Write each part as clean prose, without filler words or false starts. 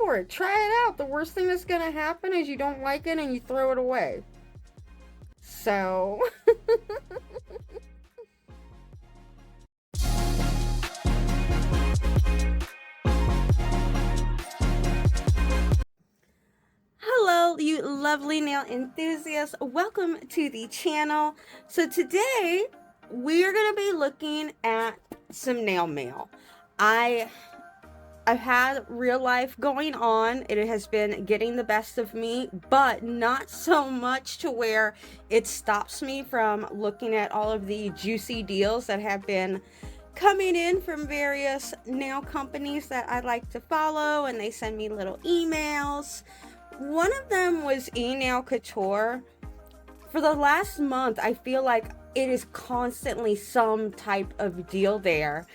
for it. Try it out. The worst thing that's gonna happen is you don't like it and you throw it away. So hello, you lovely nail enthusiasts. Welcome to the channel. So today we are going to be looking at some nail mail. I've had real life going on. It has been getting the best of me, but not so much to where it stops me from looking at all of the juicy deals that have been coming in from various nail companies that I like to follow, and they send me little emails. One of them was Enailcouture. For the last month, I feel like it is constantly some type of deal there.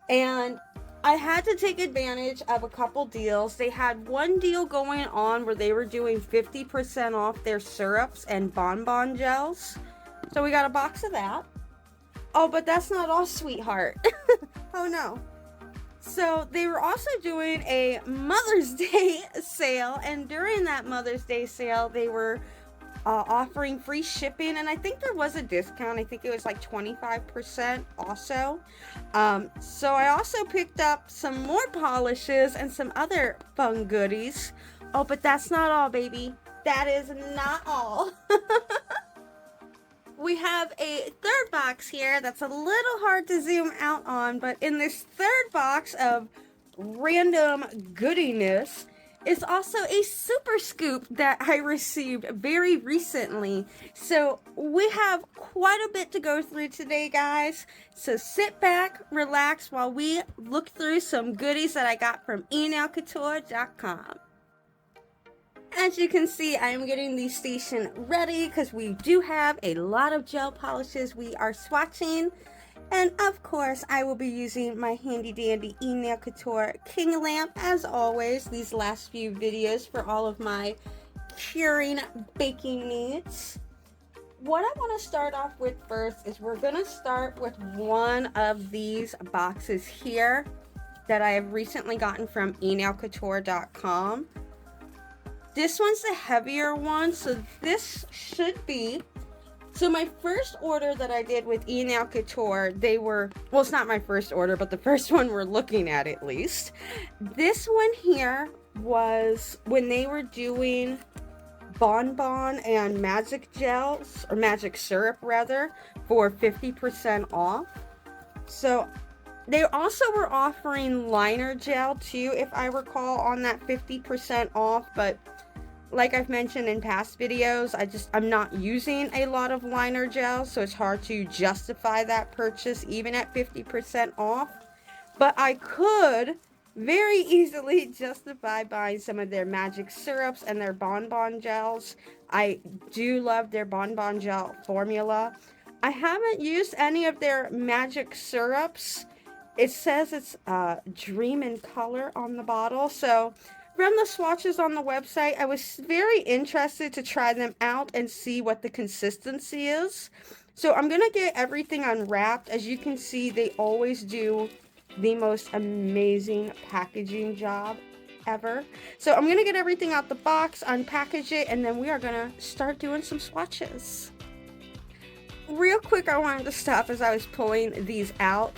And I had to take advantage of a couple deals. They had one deal going on where they were doing 50% off their syrups and bonbon gels. So we got a box of that. Oh, but that's not all, sweetheart. Oh no. So they were also doing a Mother's Day sale, and during that Mother's Day sale, they were offering free shipping, and I think there was a discount. I think it was like 25% also. So I also picked up some more polishes and some other fun goodies. Oh, but that's not all, baby. That is not all. We have a third box here that's a little hard to zoom out on, but in this third box of random goodiness is also a super scoop that I received very recently. So we have quite a bit to go through today, guys. So sit back, relax while we look through some goodies that I got from Enailcouture.com. As you can see, I am getting the station ready because we do have a lot of gel polishes we are swatching. And of course, I will be using my handy dandy Enailcouture King Lamp as always these last few videos for all of my curing baking needs. What I want to start off with first is we're going to start with one of these boxes here that I have recently gotten from Enailcouture.com. This one's the heavier one, so this should be... So my first order that I did with Enailcouture, they were... Well, it's not my first order, but the first one we're looking at least. This one here was when they were doing bonbon and magic gels, or magic syrup rather, for 50% off. So they also were offering liner gel too, if I recall, on that 50% off, but like I've mentioned in past videos, I'm not using a lot of liner gel, so it's hard to justify that purchase even at 50% off. But I could very easily justify buying some of their magic syrups and their bonbon gels. I do love their bonbon gel formula. I haven't used any of their magic syrups. It says it's Dream in Color on the bottle, so from the swatches on the website, I was very interested to try them out and see what the consistency is. So I'm going to get everything unwrapped. As you can see, they always do the most amazing packaging job ever. So I'm going to get everything out the box, unpackage it, and then we are going to start doing some swatches. Real quick, I wanted to stop as I was pulling these out.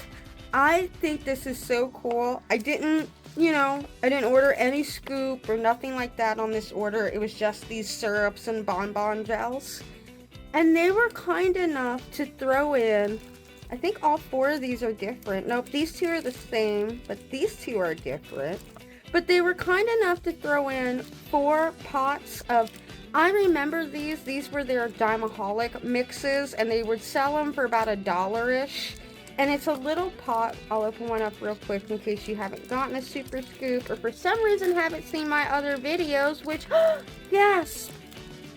I think this is so cool. I didn't order any scoop or nothing like that on this order. It was just these syrups and bonbon gels. And they were kind enough to throw in, I think all four of these are different. Nope, these two are the same, but these two are different. But they were kind enough to throw in 4 pots of, I remember these were their Dimaholic mixes, and they would sell them for about $1-ish. And it's a little pot. I'll open one up real quick in case you haven't gotten a super scoop or for some reason haven't seen my other videos, which, yes!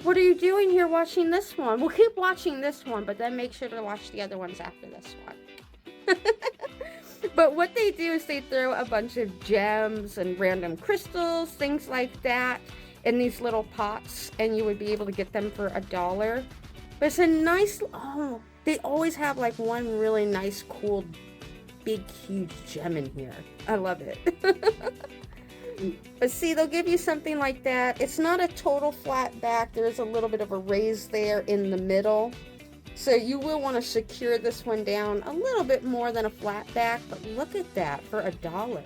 What are you doing here watching this one? We'll keep watching this one, but then make sure to watch the other ones after this one. But what they do is they throw a bunch of gems and random crystals, things like that, in these little pots, and you would be able to get them for $1. But it's a nice, they always have like one really nice, cool, big, huge gem in here. I love it. But see, they'll give you something like that. It's not a total flat back. There's a little bit of a raise there in the middle. So you will want to secure this one down a little bit more than a flat back. But look at that for $1.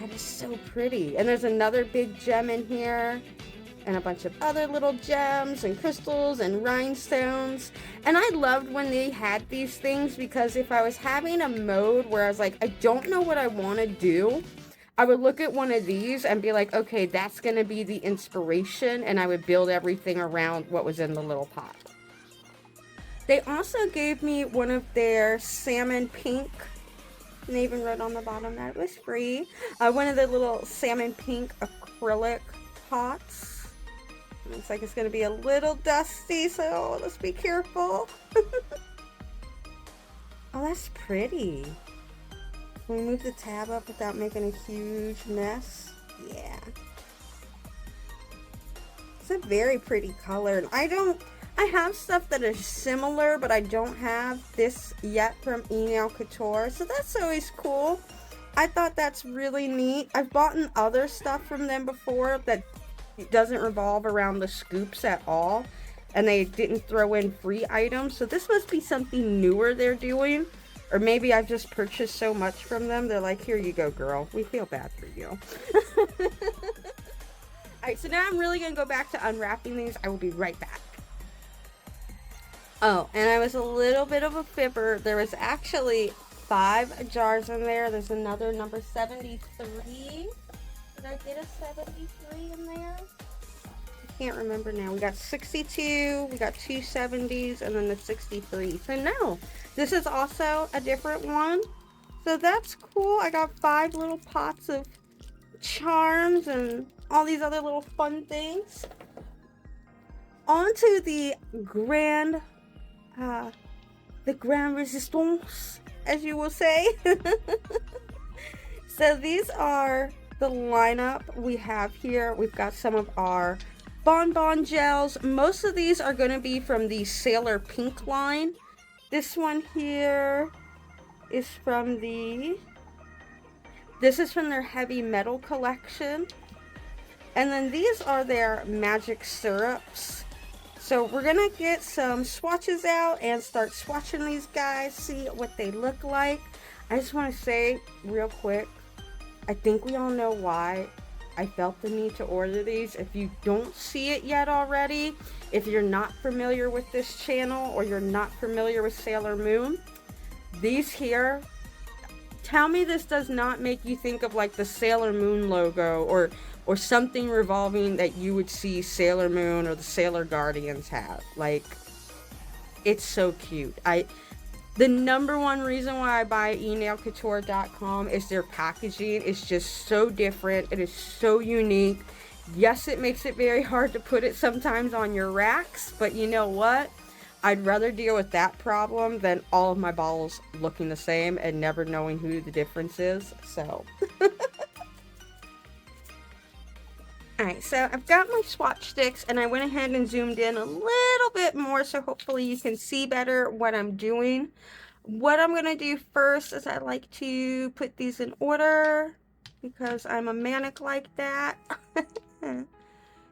That is so pretty. And there's another big gem in here. And a bunch of other little gems and crystals and rhinestones. And I loved when they had these things, because if I was having a mode where I was like, I don't know what I want to do, I would look at one of these and be like, okay, that's going to be the inspiration, and I would build everything around what was in the little pot. They also gave me one of their salmon pink, and they even wrote on the bottom that it was free, one of the little salmon pink acrylic pots. Looks like it's going to be a little dusty, so let's be careful. Oh, that's pretty. Can we move the tab up without making a huge mess? Yeah. It's a very pretty color. I have stuff that is similar, but I don't have this yet from Enailcouture, so that's always cool. I thought that's really neat. I've bought other stuff from them before that doesn't revolve around the scoops at all, and they didn't throw in free items, so this must be something newer they're doing. Or maybe I've just purchased so much from them, they're like, here you go, girl. We feel bad for you. Alright, so now I'm really going to go back to unwrapping these. I will be right back. Oh, and I was a little bit of a fibber. There was actually 5 jars in there. There's another number 73. Did I get a 73 in there? I can't remember now. We got 62, we got 2 70s, and then the 63. So no, this is also a different one. So that's cool. I got 5 little pots of charms and all these other little fun things. On to the Grand Resistance, as you will say. So these are the lineup we have here. We've got some of our bonbon gels. Most of these are going to be from the Sailor Pink line. This one here is from this is from their Heavy Metal collection. And then these are their magic syrups. So we're going to get some swatches out and start swatching these guys, see what they look like. I just want to say real quick, I think we all know why I felt the need to order these. If you don't see it yet already, if you're not familiar with this channel or you're not familiar with Sailor Moon, these here, tell me this does not make you think of like the Sailor Moon logo or something revolving that you would see Sailor Moon or the Sailor Guardians have. Like, it's so cute. The number one reason why I buy Enailcouture.com is their packaging. It's just so different. It is so unique. Yes, it makes it very hard to put it sometimes on your racks, but you know what? I'd rather deal with that problem than all of my balls looking the same and never knowing who the difference is. So, alright, so I've got my swatch sticks and I went ahead and zoomed in a little bit more so hopefully you can see better what I'm doing. What I'm going to do first is I like to put these in order because I'm a manic like that.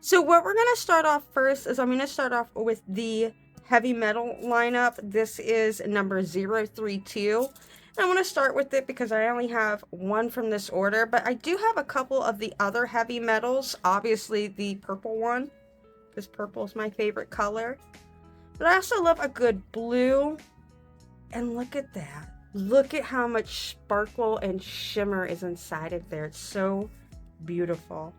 So what we're going to start off first is I'm going to start off with the Heavy Metal lineup. This is number 032. I want to start with it because I only have one from this order, but I do have a couple of the other heavy metals. Obviously the purple one, because purple is my favorite color. But I also love a good blue. And look at that. Look at how much sparkle and shimmer is inside of there. It's so beautiful.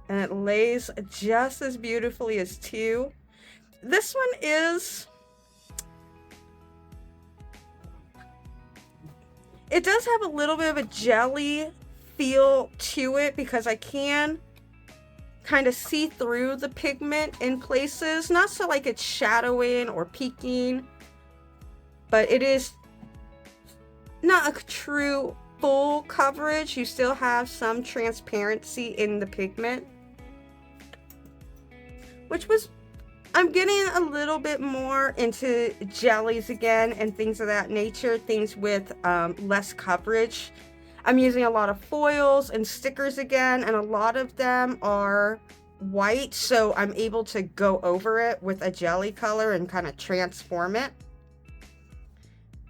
And it lays just as beautifully as 2. This one is... It does have a little bit of a jelly feel to it because I can kind of see through the pigment in places. Not so like it's shadowing or peeking, but it is not a true full coverage. You still have some transparency in the pigment, which was... I'm getting a little bit more into jellies again and things of that nature, things with less coverage. I'm using a lot of foils and stickers again, and a lot of them are white, so I'm able to go over it with a jelly color and kind of transform it.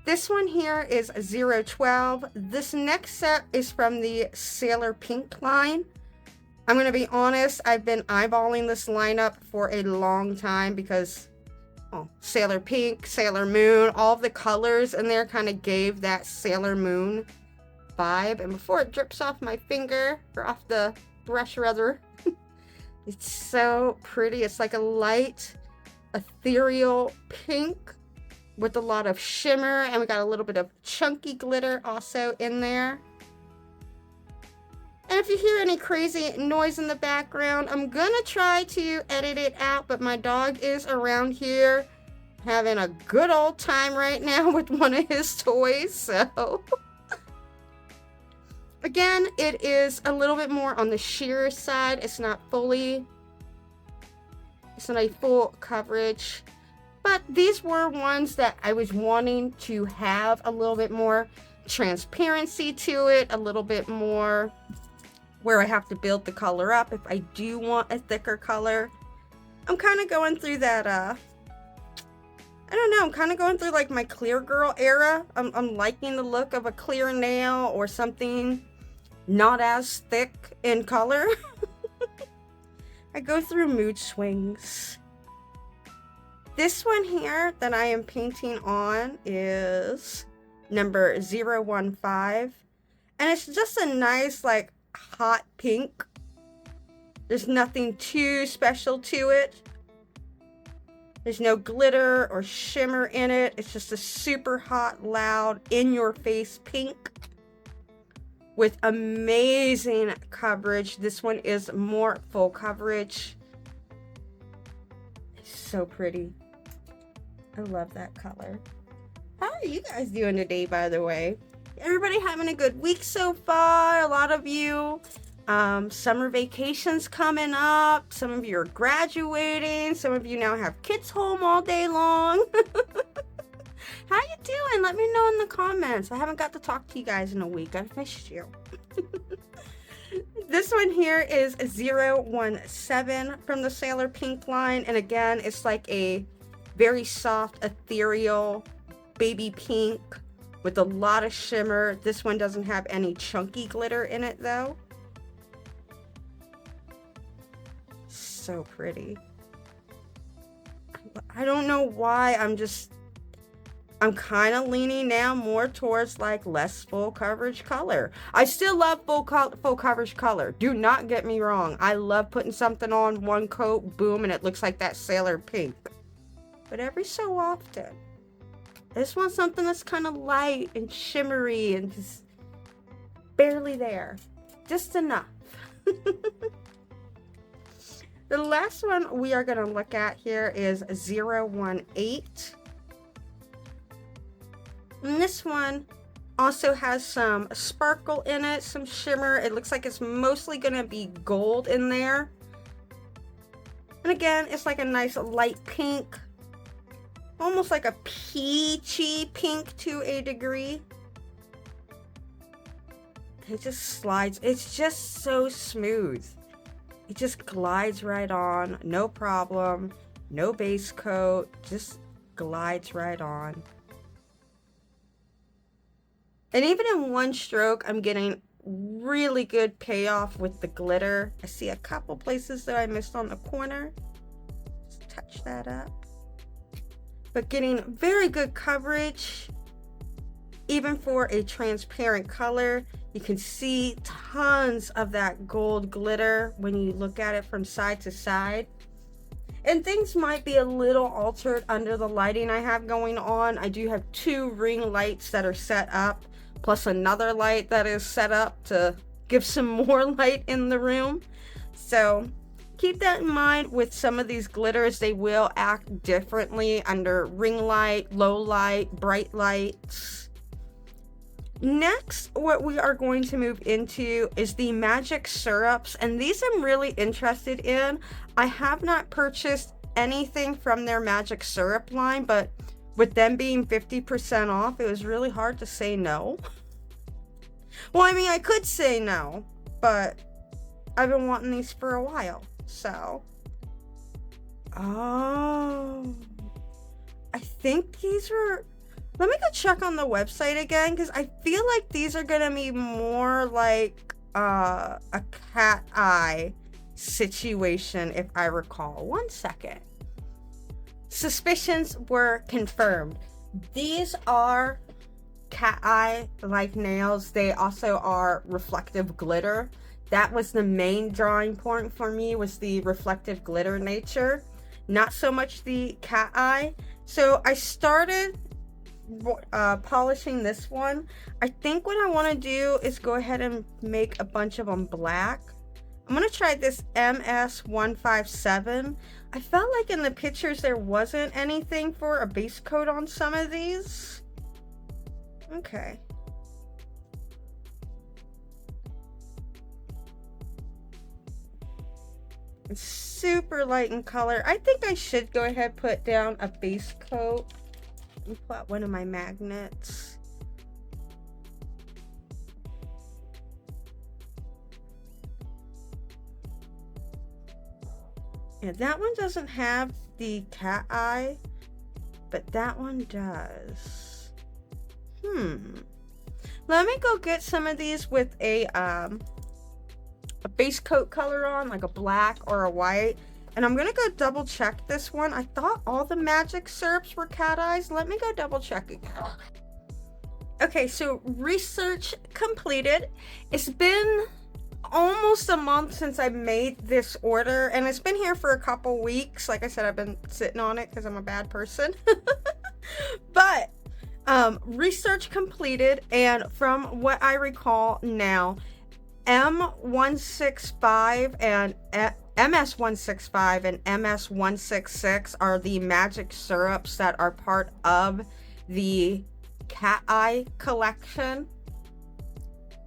This one here is 012. This next set is from the Sailor Pink line. I'm going to be honest, I've been eyeballing this lineup for a long time because Sailor Pink, Sailor Moon, all the colors in there kind of gave that Sailor Moon vibe. And before it drips off my finger, or off the brush rather, it's so pretty. It's like a light, ethereal pink with a lot of shimmer, and we got a little bit of chunky glitter also in there. And if you hear any crazy noise in the background, I'm gonna try to edit it out, but my dog is around here having a good old time right now with one of his toys, so. Again, it is a little bit more on the sheer side. It's not a full coverage. But these were ones that I was wanting to have a little bit more transparency to it, a little bit more where I have to build the color up if I do want a thicker color. I'm kind of going through that, I don't know, I'm kind of going through like my clear girl era. I'm liking the look of a clear nail or something not as thick in color. I go through mood swings. This one here that I am painting on is number 015. And it's just a nice, like, hot pink. There's nothing too special to it. There's no glitter or shimmer in it. It's just a super hot, loud, in-your-face pink with amazing coverage. This one is more full coverage. It's so pretty. I love that color. How are you guys doing today, by the way? Everybody having a good week so far? A lot of you. Summer vacations coming up. Some of you are graduating. Some of you now have kids home all day long. How you doing? Let me know in the comments. I haven't got to talk to you guys in a week. I've missed you. This one here is 017 from the Sailor Pink line. And again, it's like a very soft, ethereal baby pink with a lot of shimmer. This one doesn't have any chunky glitter in it though. So pretty. I don't know why, I'm kind of leaning now more towards like less full coverage color. I still love full coverage color. Do not get me wrong. I love putting something on one coat, boom, and it looks like that Sailor Pink. But every so often, I just want something that's kind of light and shimmery and just barely there. Just enough. The last one we are going to look at here is 018. And this one also has some sparkle in it, some shimmer. It looks like it's mostly going to be gold in there. And again, it's like a nice light pink. Almost like a peachy pink to a degree. It just slides. It's just so smooth. It just glides right on. No problem. No base coat. Just glides right on. And even in one stroke, I'm getting really good payoff with the glitter. I see a couple places that I missed on the corner. Just touch that up. But getting very good coverage. Even for a transparent color, you can see tons of that gold glitter when you look at it from side to side. And things might be a little altered under the lighting I have going on. I do have 2 ring lights that are set up, plus another light that is set up to give some more light in the room. So keep that in mind with some of these glitters. They will act differently under ring light, low light, bright lights. Next, what we are going to move into is the magic syrups, and these I'm really interested in. I have not purchased anything from their magic syrup line, but with them being 50% off, it was really hard to say no. Well, I mean, I could say no, but I've been wanting these for a while, so. Oh. I think these were... Let me go check on the website again, because I feel like these are going to be more like a cat eye situation, if I recall. 1 second. Suspicions were confirmed. These are cat eye like nails. They also are reflective glitter. That was the main drawing point for me, was the reflective glitter nature, not so much the cat eye. So I started polishing this one. I think what I want to do is go ahead and make a bunch of them black. I'm going to try this MS157. I felt like in the pictures there wasn't anything for a base coat on some of these. Okay. It's super light in color. I think I should go ahead and put down a base coat. Let me pull out one of my magnets. Yeah, that one doesn't have the cat eye, but that one does. Let me go get some of these with a base coat color on, like a black or a white. And I'm gonna go double check this one. I thought all the magic syrups were cat eyes. Let me go double check again. Okay, so research completed. It's been almost a month since I made this order, and it's been here for a couple weeks. Like I said, I've been sitting on it because I'm a bad person. But research completed, and from what I recall now, M165 and MS165 and MS166 are the magic syrups that are part of the cat eye collection.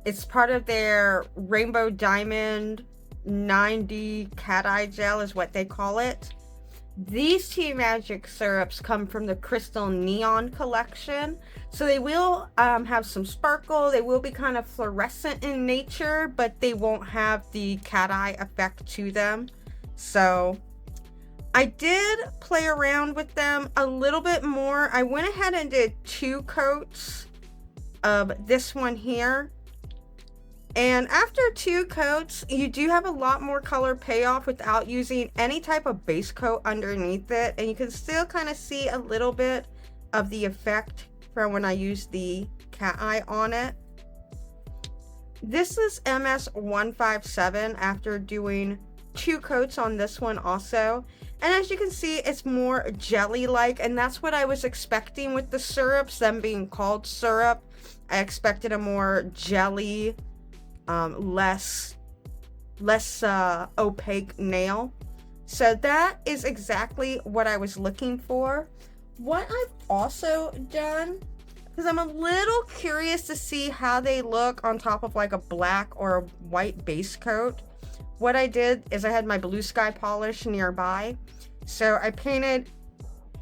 It's part of their Rainbow Diamond 9D cat eye gel is what they call it. These two magic syrups come from the Crystal Neon collection. So they will have some sparkle. They will be kind of fluorescent in nature, but they won't have the cat eye effect to them. So I did play around with them a little bit more. I went ahead and did 2 coats of this one here. And after 2 coats, you do have a lot more color payoff without using any type of base coat underneath it. And you can still kind of see a little bit of the effect from when I used the cat eye on it. This is MS157 after doing 2 coats on this one also. And as you can see, it's more jelly-like, and that's what I was expecting with the syrups, them being called syrup. I expected a more jelly, less opaque nail. So that is exactly what I was looking for. What I've also done, because I'm a little curious to see how they look on top of like a black or a white base coat, what I did is I had my blue sky polish nearby. So I painted,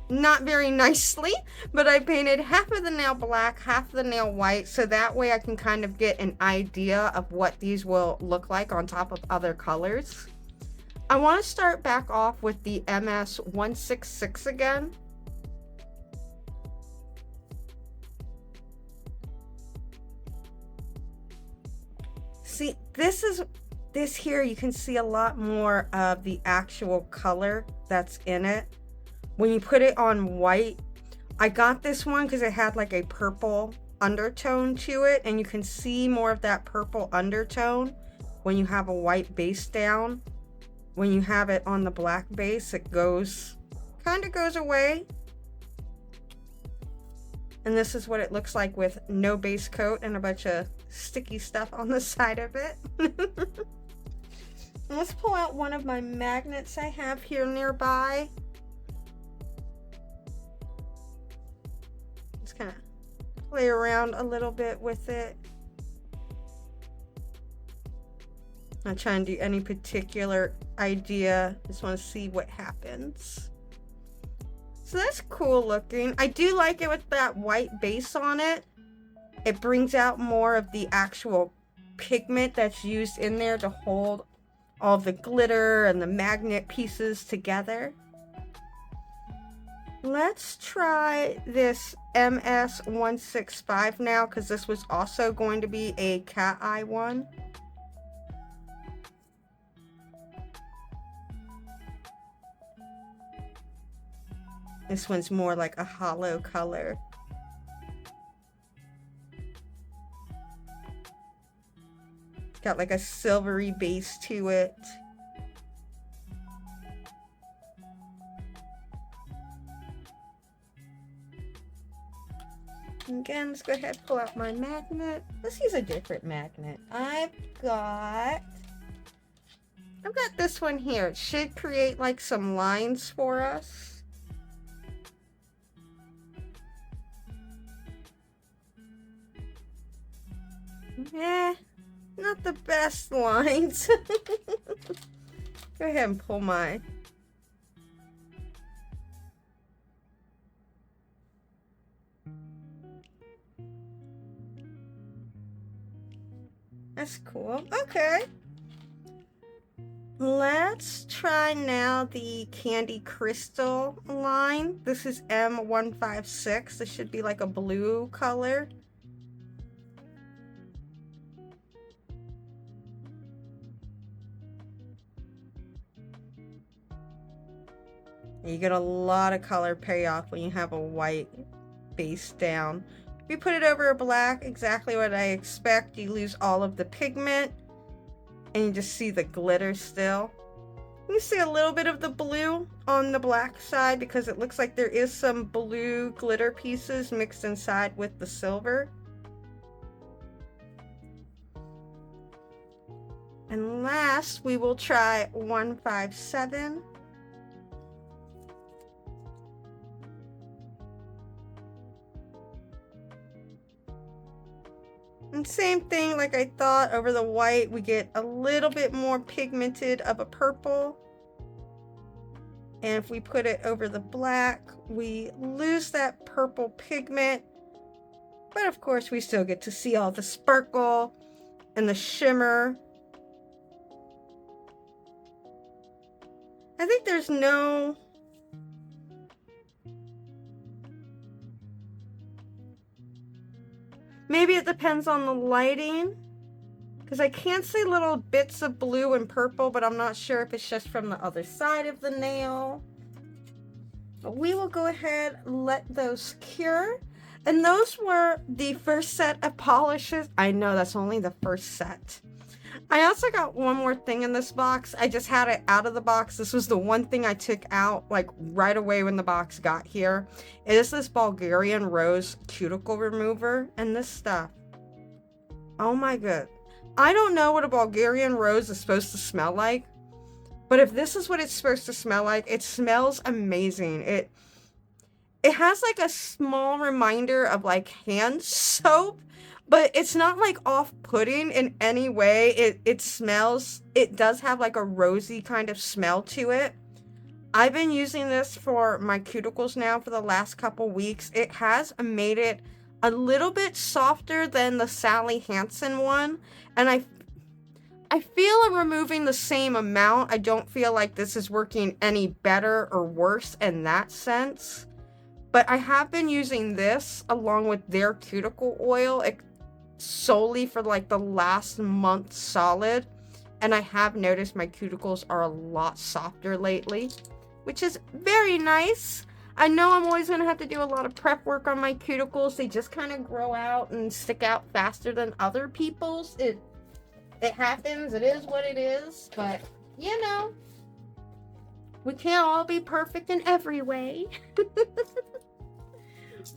not very nicely, but I painted half of the nail black, half of the nail white, so that way I can kind of get an idea of what these will look like on top of other colors. I want to start back off with the MS166 again. See, this here, you can see a lot more of the actual color that's in it. When you put it on white, I got this one because it had like a purple undertone to it, and you can see more of that purple undertone when you have a white base down. When you have it on the black base, it kind of goes away. And this is what it looks like with no base coat and a bunch of sticky stuff on the side of it. Let's pull out one of my magnets I have here nearby. Just kind of play around a little bit with it. Not trying to do any particular idea. Just want to see what happens. So that's cool looking. I do like it with that white base on it. It brings out more of the actual pigment that's used in there to hold all the glitter and the magnet pieces together. Let's try this MS165 now, because this was also going to be a cat eye one. This one's more like a hollow color. It's got like a silvery base to it. Again, let's go ahead and pull out my magnet. Let's use a different magnet. I've got this one here. It should create like some lines for us. Not the best lines. Go ahead and pull my... That's cool. Okay. Let's try now the Candy Crystal line. This is M156. This should be like a blue color. You get a lot of color payoff when you have a white base down. If you put it over a black, exactly what I expect, you lose all of the pigment and you just see the glitter still. You see a little bit of the blue on the black side because it looks like there is some blue glitter pieces mixed inside with the silver. And last, we will try 157. And same thing, like I thought, over the white, we get a little bit more pigmented of a purple. And if we put it over the black, we lose that purple pigment. But of course, we still get to see all the sparkle and the shimmer. I think there's no... Maybe it depends on the lighting, because I can see little bits of blue and purple, but I'm not sure if it's just from the other side of the nail. But we will go ahead and let those cure. And those were the first set of polishes. I know that's only the first set. I also got one more thing in this box. I just had it out of the box. This was the one thing I took out like right away when the box got here. It is this Bulgarian Rose cuticle remover, and this stuff, oh my god. I don't know what a Bulgarian Rose is supposed to smell like, but if this is what it's supposed to smell like, it smells amazing. It has like a small reminder of like hand soap, but it's not like off-putting in any way. It smells, it does have like a rosy kind of smell to it. I've been using this for my cuticles now for the last couple weeks. It has made it a little bit softer than the Sally Hansen one. And I feel I'm removing the same amount. I don't feel like this is working any better or worse in that sense. But I have been using this along with their cuticle oil solely for like the last month solid, and I have noticed my cuticles are a lot softer lately, which is very nice. I know I'm always going to have to do a lot of prep work on my cuticles. They just kind of grow out and stick out faster than other people's. It happens. It is what it is. But, you know, we can't all be perfect in every way.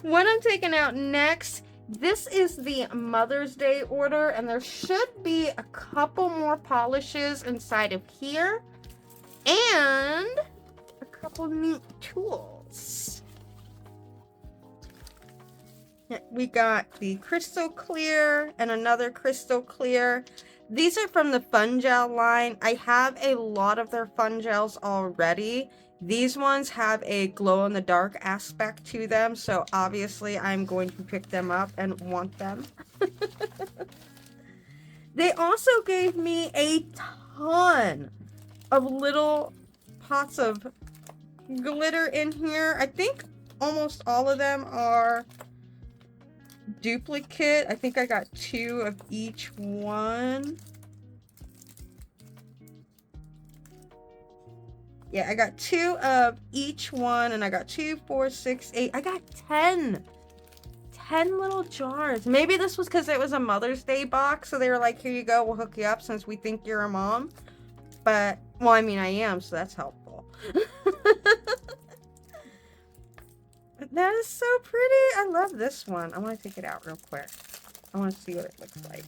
What I'm taking out next, this is the Mother's Day order, and there should be a couple more polishes inside of here and a couple neat tools. We got the crystal clear and another crystal clear. These are from the Fun Gel line. I have a lot of their Fun Gels already. These ones have a glow-in-the-dark aspect to them, so obviously I'm going to pick them up and want them. They also gave me a ton of little pots of glitter in here. I think almost all of them are duplicate. I think I got 2 of each one. Yeah, I got 2 of each one, and I got 2, 4, 6, 8. I got 10 little jars. Maybe this was because it was a Mother's Day box, so they were like, here you go, we'll hook you up since we think you're a mom. But, well, I mean, I am, so that's helpful. That is so pretty. I love this one. I want to take it out real quick. I want to see what it looks like.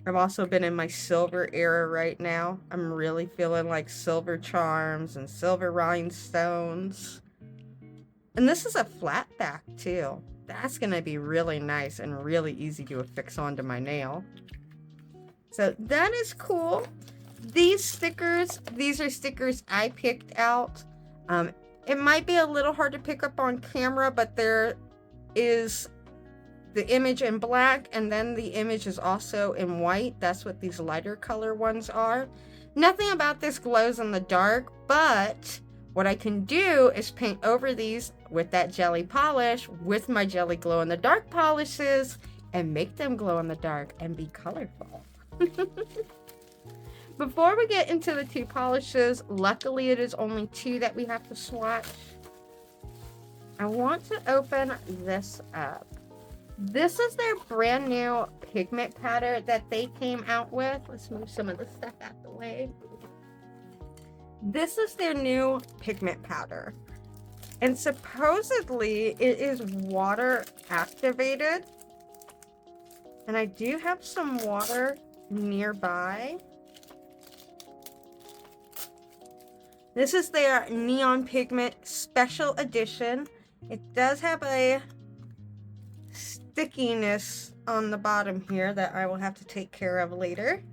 I've also been in my silver era right now. I'm really feeling like silver charms and silver rhinestones. And this is a flat back too. That's going to be really nice and really easy to affix onto my nail. So that is cool. These stickers, these are stickers I picked out. It might be a little hard to pick up on camera, but there is the image in black, and then the image is also in white. That's what these lighter color ones are. Nothing about this glows in the dark, but what I can do is paint over these with that jelly polish with my jelly glow in the dark polishes and make them glow in the dark and be colorful. Before we get into the 2 polishes, luckily it is only 2 that we have to swatch. I want to open this up. This is their brand new pigment powder that they came out with. Let's move some of the stuff out the way. This is their new pigment powder. And supposedly it is water activated. And I do have some water nearby. This is their Neon Pigment Special Edition. It does have a stickiness on the bottom here that I will have to take care of later.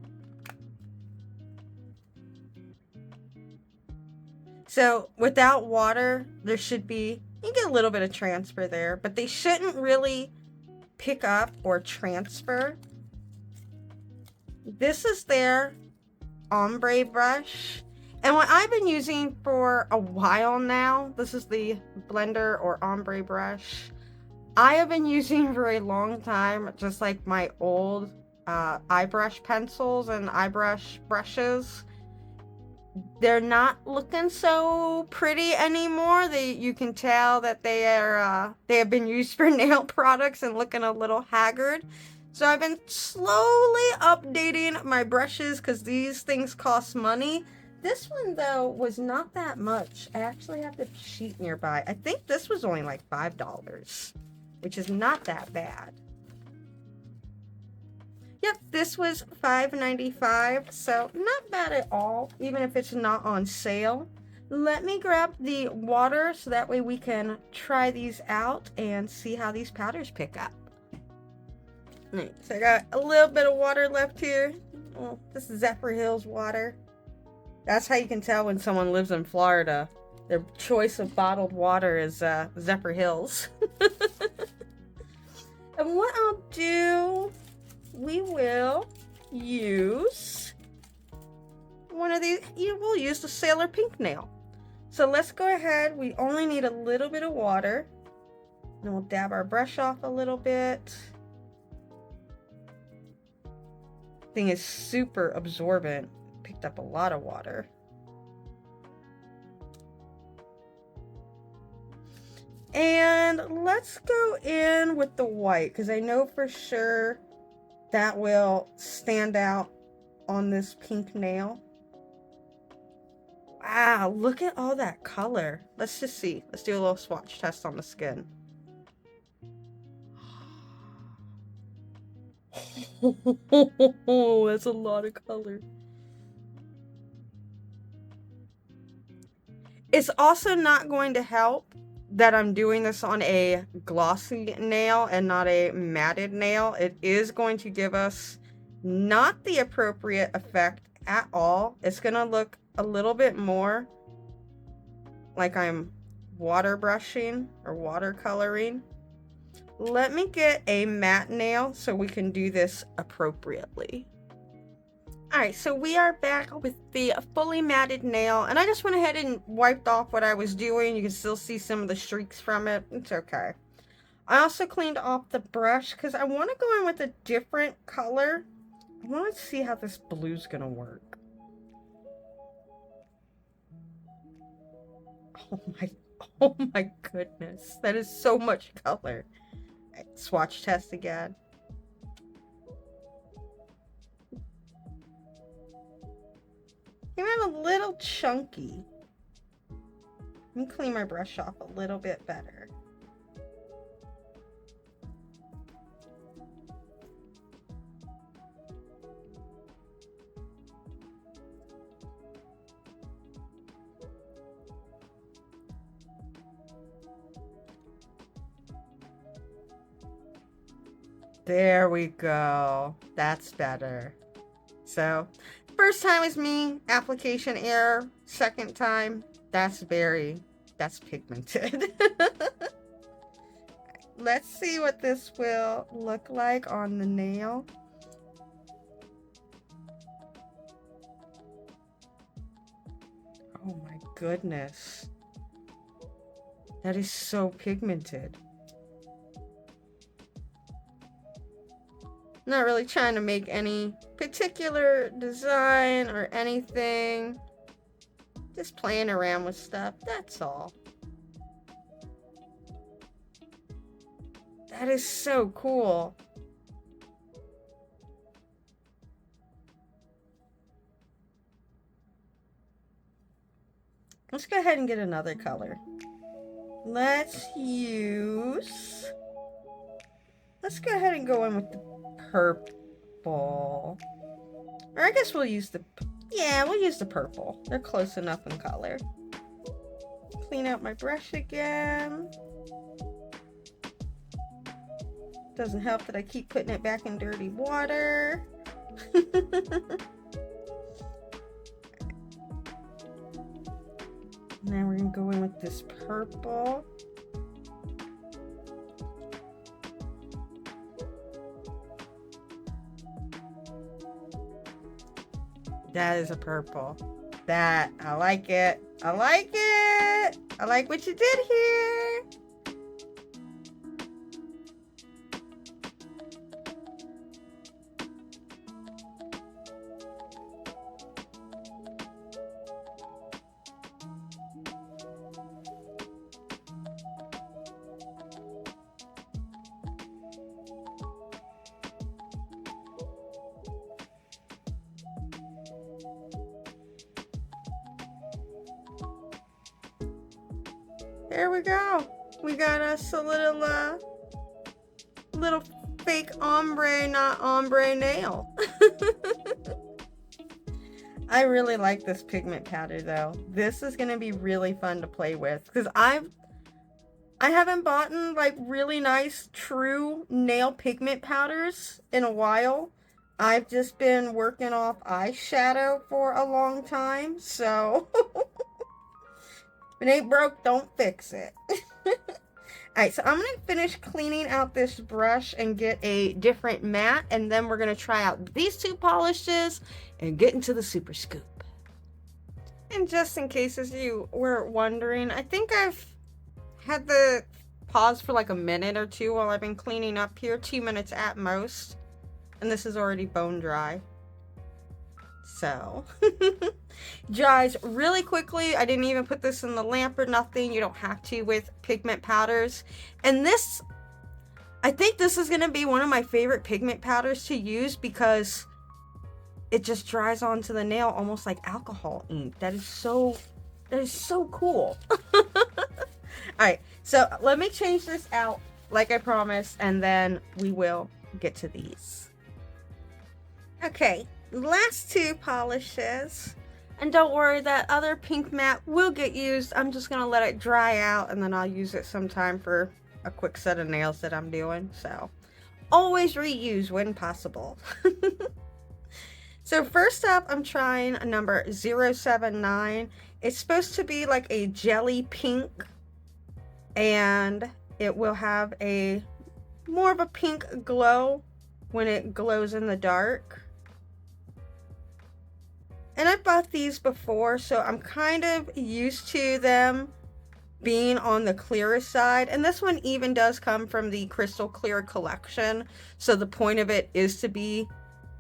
So without water, there should be, you get a little bit of transfer there, but they shouldn't really pick up or transfer. This is their ombre brush. And what I've been using for a while now, this is the blender or ombre brush. I have been using for a long time, just like my old eye brush pencils and eye brush brushes. They're not looking so pretty anymore. You can tell that they have been used for nail products and looking a little haggard. So I've been slowly updating my brushes because these things cost money. This one though was not that much. I actually have the sheet nearby. I think this was only like $5, which is not that bad. Yep, this was $5.95, so not bad at all, even if it's not on sale. Let me grab the water so that way we can try these out and see how these powders pick up. Right, so I got a little bit of water left here. Oh, this is Zephyr Hills water. That's how you can tell when someone lives in Florida. Their choice of bottled water is Zephyr Hills. And what I'll do, we will use one of these. We'll use the Sailor Pink nail. So let's go ahead. We only need a little bit of water. And we'll dab our brush off a little bit. Thing is super absorbent. Picked up a lot of water. And let's go in with the white because I know for sure that will stand out on this pink nail. Wow, look at all that color. Let's just see. Let's do a little swatch test on the skin. Oh, that's a lot of color. It's also not going to help that I'm doing this on a glossy nail and not a matted nail. It is going to give us not the appropriate effect at all. It's gonna look a little bit more like I'm water brushing or watercoloring. Let me get a matte nail so we can do this appropriately. Alright, so we are back with the fully matted nail, and I just went ahead and wiped off what I was doing. You can still see some of the streaks from it. It's okay. I also cleaned off the brush because I want to go in with a different color. I want to see how this blue's going to work. Oh my goodness. That is so much color. Swatch test again. Came out a little chunky. Let me clean my brush off a little bit better. There we go. That's better. So, first time is me, application error. Second time, that's pigmented. Let's see what this will look like on the nail. Oh my goodness. That is so pigmented. Not really trying to make any particular design or anything. Just playing around with stuff, that's all. That is so cool. Let's go ahead and get another color. Let's go ahead and go in with the purple. Or I guess we'll use the purple. They're close enough in color. Clean out my brush again. Doesn't help that I keep putting it back in dirty water. Now we're gonna go in with this purple. That is a purple. That, I like it. I like it. I like what you did here. There we go. We got us a little fake ombre, not ombre nail. I really like this pigment powder though. This is gonna be really fun to play with because I haven't bought like really nice true nail pigment powders in a while. I've just been working off eyeshadow for a long time, so if it ain't broke, don't fix it. Alright, so I'm going to finish cleaning out this brush and get a different matte, and then we're going to try out these two polishes and get into the Super Scoop. And just in case as you were wondering, I think I've had the pause for like a minute or two while I've been cleaning up here, 2 minutes at most, and this is already bone dry. So, dries really quickly. I didn't even put this in the lamp or nothing. You don't have to with pigment powders. And this, I think this is going to be one of my favorite pigment powders to use because it just dries onto the nail almost like alcohol ink. That is so cool. Alright, so let me change this out like I promised, and then we will get to these. Okay. Last two polishes, and don't worry, that other pink matte will get used. I'm just gonna let it dry out and then I'll use it sometime for a quick set of nails that I'm doing. So always reuse when possible. So first up, I'm trying number 079. It's supposed to be like a jelly pink, and it will have a more of a pink glow when it glows in the dark. And I bought these before, so I'm kind of used to them being on the clearer side. And this one even does come from the Crystal Clear collection, so the point of it is to be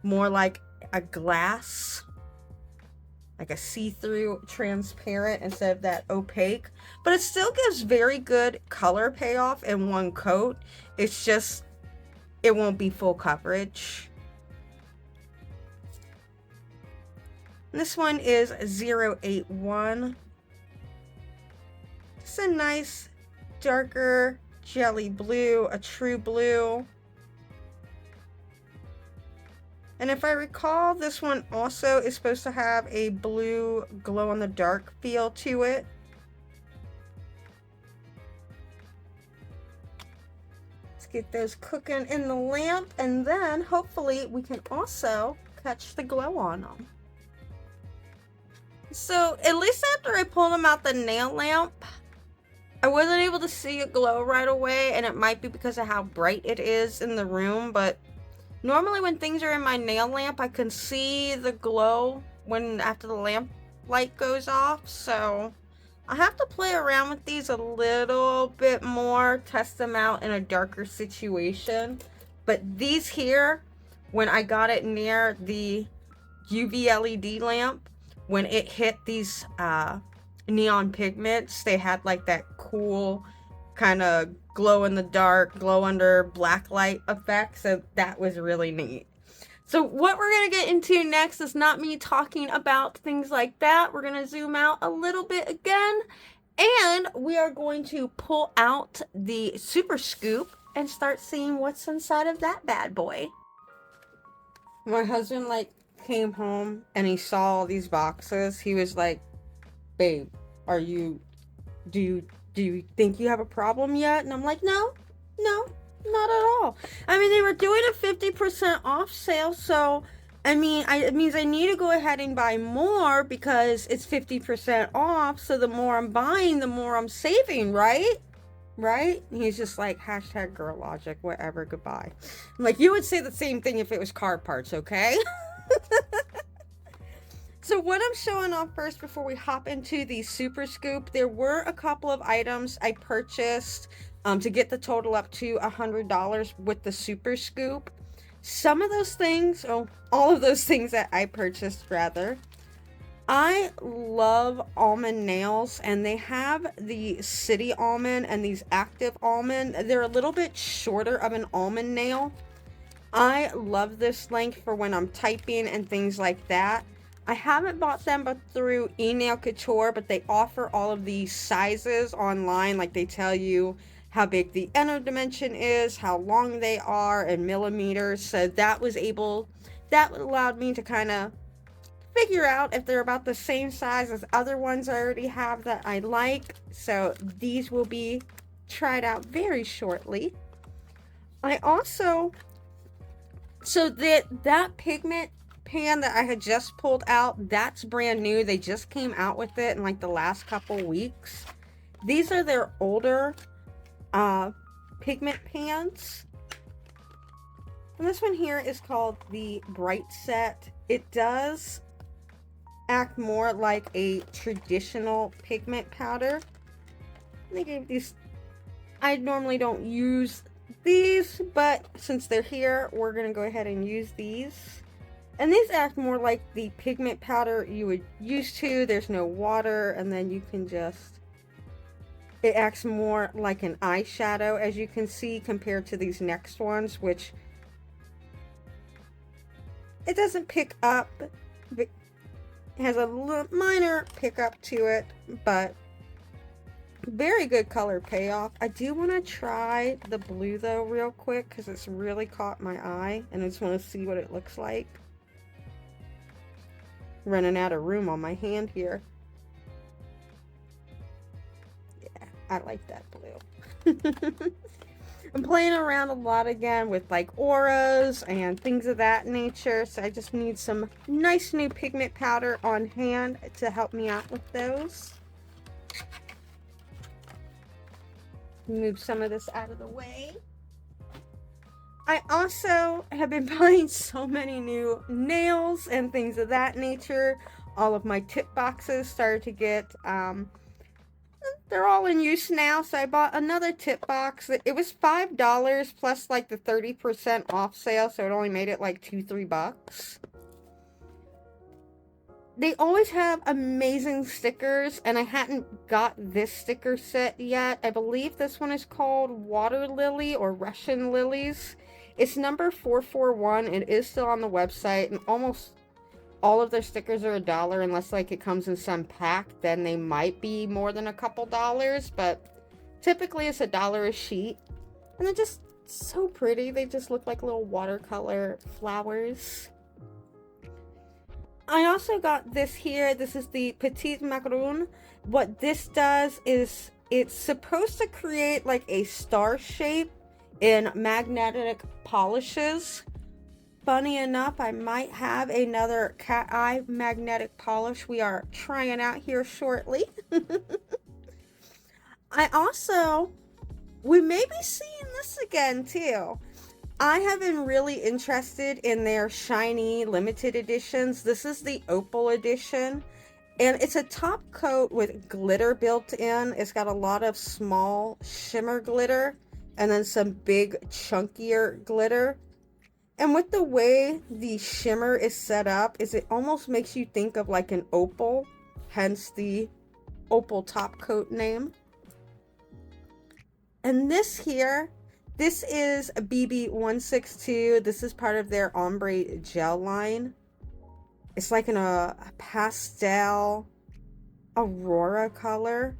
more like a glass, like a see-through transparent instead of that opaque, but it still gives very good color payoff in one coat. It's just, it won't be full coverage. And this one is 081. It's a nice darker jelly blue, a true blue. And if I recall, this one also is supposed to have a blue glow-in-the-dark feel to it. Let's get those cooking in the lamp, and then hopefully we can also catch the glow on them. So at least after I pulled them out the nail lamp, I wasn't able to see it glow right away, and it might be because of how bright it is in the room, but normally when things are in my nail lamp, I can see the glow after the lamp light goes off. So I have to play around with these a little bit more, test them out in a darker situation. But these here, when I got it near the UV LED lamp, when it hit these neon pigments, they had like that cool kind of glow in the dark, glow under black light effect. So that was really neat. So what we're going to get into next is not me talking about things like that. We're going to zoom out a little bit again, and we are going to pull out the Super Scoop and start seeing what's inside of that bad boy. My husband came home and he saw all these boxes. He was like, babe, do you think you have a problem yet? And I'm like, no, not at all. I mean, they were doing a 50% off sale, so I mean, it means I need to go ahead and buy more because it's 50% off. So the more I'm buying, the more I'm saving, right? Right? And he's just like, hashtag girl logic, whatever, goodbye. I'm like, you would say the same thing if it was car parts, okay? So what I'm showing off first before we hop into the Super Scoop, there were a couple of items I purchased to get the total up to $100 with the Super Scoop. Some of those things, all of those things that I purchased rather. I love almond nails, and they have the City Almond and these Active Almond. They're a little bit shorter of an almond nail. I love this length for when I'm typing and things like that. I haven't bought them but through Enailcouture, but they offer all of these sizes online. Like they tell you how big the inner dimension is, how long they are in millimeters. So that allowed me to kind of figure out if they're about the same size as other ones I already have that I like. So these will be tried out very shortly. I also, so that pigment pan that I had just pulled out, that's brand new. They just came out with it in like the last couple weeks. These are their older pigment pans. And this one here is called the Bright Set. It does act more like a traditional pigment powder. They gave these, I normally don't use these, but since they're here, we're gonna go ahead and use these. And these act more like the pigment powder you would use to. There's no water, and then you can just, it acts more like an eyeshadow, as you can see, compared to these next ones, which it doesn't pick up. It has a minor pickup to it, but very good color payoff. I do want to try the blue though real quick because it's really caught my eye, and I just want to see what it looks like. Running out of room on my hand here. Yeah, I like that blue. I'm playing around a lot again with like auras and things of that nature, so I just need some nice new pigment powder on hand to help me out with those. Move some of this out of the way. I also have been buying so many new nails and things of that nature. All of my tip boxes started to get, they're all in use now, so I bought another tip box. It was $5 plus like the 30% off sale, so it only made it like $2-3. They always have amazing stickers, and I hadn't got this sticker set yet. I believe this one is called Water Lily or Russian Lilies. It's number 441. It is still on the website, and almost all of their stickers are $1 unless like it comes in some pack. Then they might be more than a couple dollars, but typically it's $1 a sheet. And they're just so pretty. They just look like little watercolor flowers. I also got this here. This is the Petite Macaron. What this does is it's supposed to create like a star shape in magnetic polishes. Funny enough, I might have another cat eye magnetic polish we are trying out here shortly. We may be seeing this again too. I have been really interested in their shiny limited editions. This is the Opal edition, and it's a top coat with glitter built in. It's got a lot of small shimmer glitter and then some big chunkier glitter. And with the way the shimmer is set up, it almost makes you think of like an opal, hence the Opal top coat name. And this here, this is a BB162. This is part of their ombre gel line. It's like in a pastel Aurora color.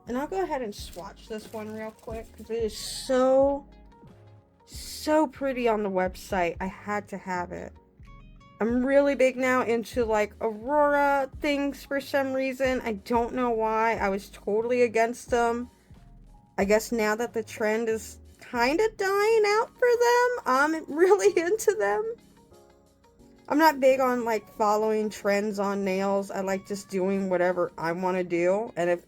And I'll go ahead and swatch this one real quick because it is so pretty on the website. I had to have it. I'm really big now into like Aurora things for some reason. I don't know why. I was totally against them. I guess now that the trend is kind of dying out for them, I'm really into them. I'm not big on like following trends on nails. I like just doing whatever I want to do, and if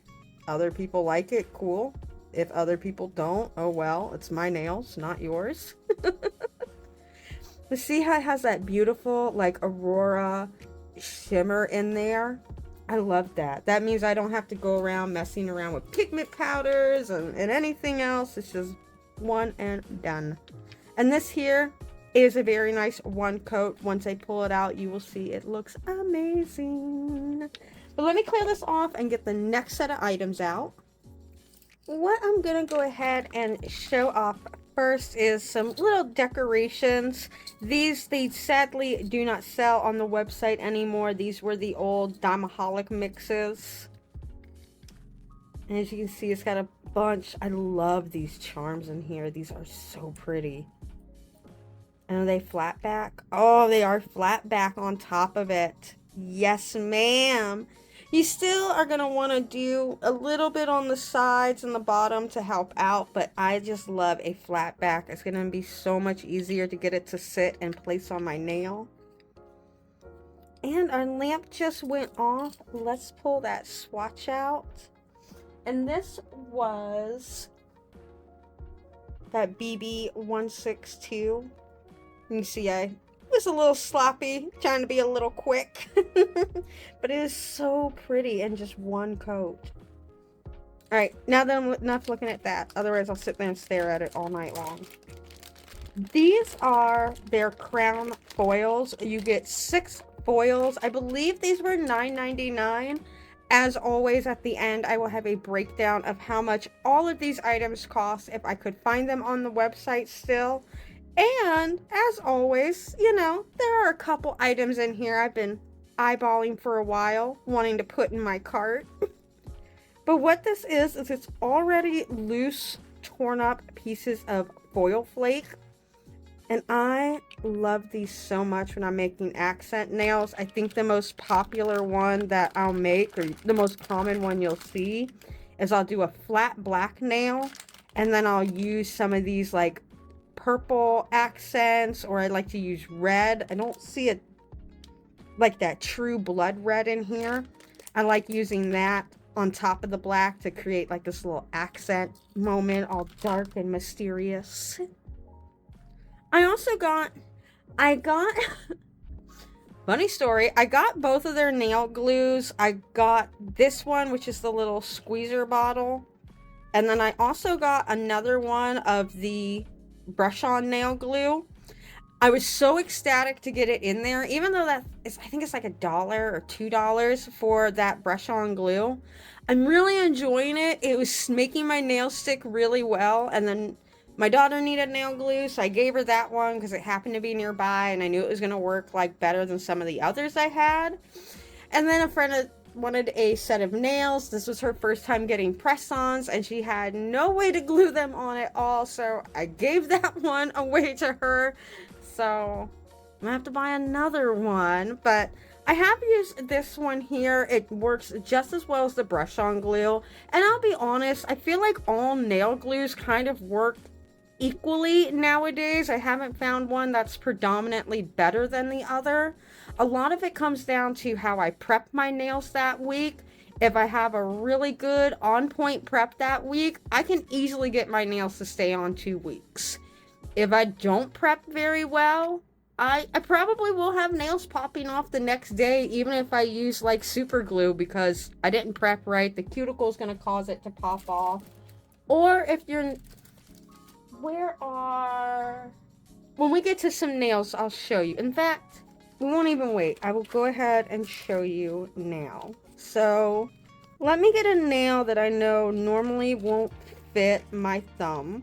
other people like it, cool. If other people don't, oh well, it's my nails, not yours. But see how it has that beautiful like Aurora shimmer in there? I love that. That means I don't have to go around messing around with pigment powders and anything else. It's just one and done. And this here is a very nice one coat. Once I pull it out, you will see it looks amazing. But let me clear this off and get the next set of items out. What I'm gonna go ahead and show off first is some little decorations. These, they sadly do not sell on the website anymore. These were the old Dimaholic mixes. And as you can see, it's got a bunch. I love these charms in here. These are so pretty. And are they flat back? Oh, they are flat back on top of it. Yes, ma'am. You still are going to want to do a little bit on the sides and the bottom to help out, but I just love a flat back. It's going to be so much easier to get it to sit and place on my nail. And our lamp just went off. Let's pull that swatch out. And this was that BB162. You can see I was a little sloppy, trying to be a little quick. But it is so pretty in just one coat. Alright, now that I'm not looking at that, otherwise I'll sit there and stare at it all night long. These are their crown foils. You get 6 foils. I believe these were $9.99. As always, at the end, I will have a breakdown of how much all of these items cost, if I could find them on the website still. And, as always, you know, there are a couple items in here I've been eyeballing for a while, wanting to put in my cart. But what this is it's already loose, torn up pieces of foil flake. And I love these so much when I'm making accent nails. I think the most popular one that I'll make, or the most common one you'll see, is I'll do a flat black nail. And then I'll use some of these like purple accents, or I like to use red. I don't see it like that true blood red in here. I like using that on top of the black to create like this little accent moment, all dark and mysterious. I got funny story, I got both of their nail glues. I got this one, which is the little squeezer bottle, and then I also got another one of the brush on nail glue. I was so ecstatic to get it in there, even though I think it's like $1 or $2 for that brush on glue. I'm really enjoying it. It was making my nails stick really well. And then my daughter needed nail glue, so I gave her that one because it happened to be nearby, and I knew it was going to work like better than some of the others I had. And then a friend wanted a set of nails. This was her first time getting press-ons, and she had no way to glue them on at all, so I gave that one away to her. So I'm gonna have to buy another one, but I have used this one here. It works just as well as the brush on glue, and I'll be honest, I feel like all nail glues kind of work equally nowadays. I haven't found one that's predominantly better than the other. A lot of it comes down to how I prep my nails that week. If I have a really good on-point prep that week, I can easily get my nails to stay on 2 weeks. If I don't prep very well, I probably will have nails popping off the next day, even if I use like super glue, because I didn't prep right. The cuticle is going to cause it to pop off. Or if you're... When we get to some nails, I'll show you. In fact, we won't even wait. I will go ahead and show you now. So, let me get a nail that I know normally won't fit my thumb.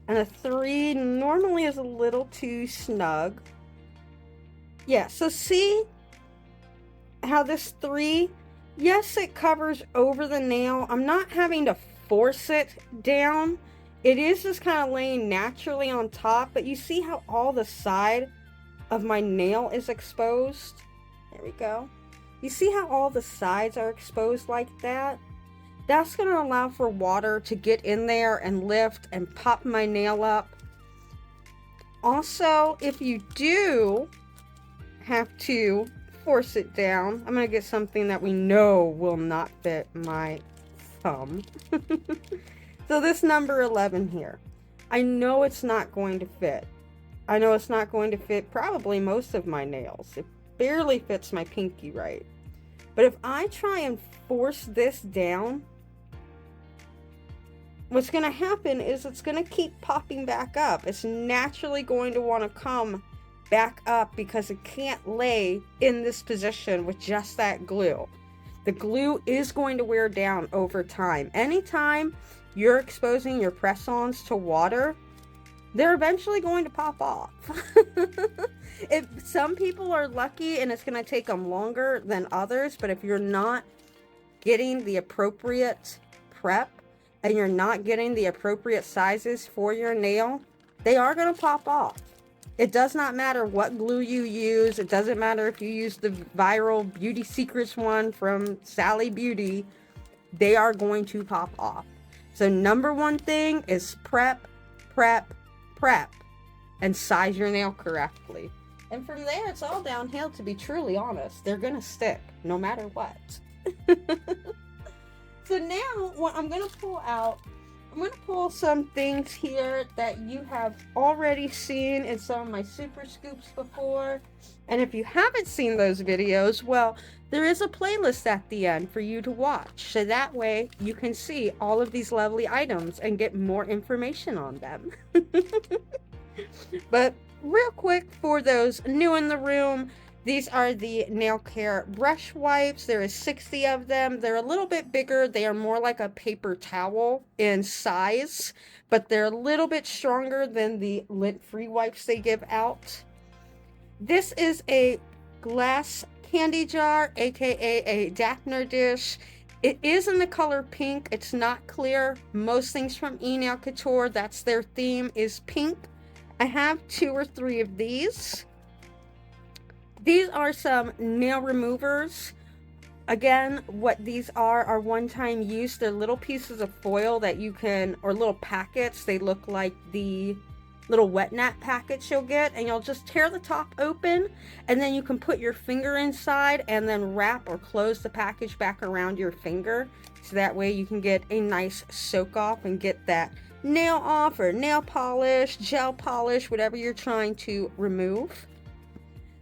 And a 3 normally is a little too snug. Yeah, so see how this 3, yes, it covers over the nail. I'm not having to force it down. It is just kind of laying naturally on top, but you see how all the side of my nail is exposed? There we go. You see how all the sides are exposed like that? That's going to allow for water to get in there and lift and pop my nail up. Also, if you do have to force it down, I'm going to get something that we know will not fit my thumb. So this number 11 here, I know it's not going to fit. I know it's not going to fit probably most of my nails. It barely fits my pinky right. But if I try and force this down, what's going to happen is it's going to keep popping back up. It's naturally going to want to come back up because it can't lay in this position with just that glue. The glue is going to wear down over time. Anytime you're exposing your press-ons to water, they're eventually going to pop off. If some people are lucky and it's going to take them longer than others, but if you're not getting the appropriate prep and you're not getting the appropriate sizes for your nail, they are going to pop off. It does not matter what glue you use. It doesn't matter if you use the viral Beauty Secrets one from Sally Beauty. They are going to pop off. So number one thing is prep, prep, prep, and size your nail correctly. And from there, it's all downhill, to be truly honest. They're going to stick no matter what. So now what I'm going to pull out, I'm going to pull some things here that you have already seen in some of my super scoops before. And if you haven't seen those videos, well, there is a playlist at the end for you to watch. So that way you can see all of these lovely items and get more information on them. But real quick, for those new in the room, these are the nail care brush wipes. There is 60 of them. They're a little bit bigger. They are more like a paper towel in size, but they're a little bit stronger than the lint-free wipes they give out. This is a glass candy jar, aka a Daphne dish. It is in the color pink. It's not clear. Most things from Enailcouture, that's their theme, is pink. I have 2 or 3 of these. These are some nail removers. Again, what these are one-time use. They're little pieces of foil that you can, or little packets. They look like the little wet nap packets you'll get, and you'll just tear the top open, and then you can put your finger inside and then wrap or close the package back around your finger, so that way you can get a nice soak off and get that nail off, or nail polish, gel polish, whatever you're trying to remove.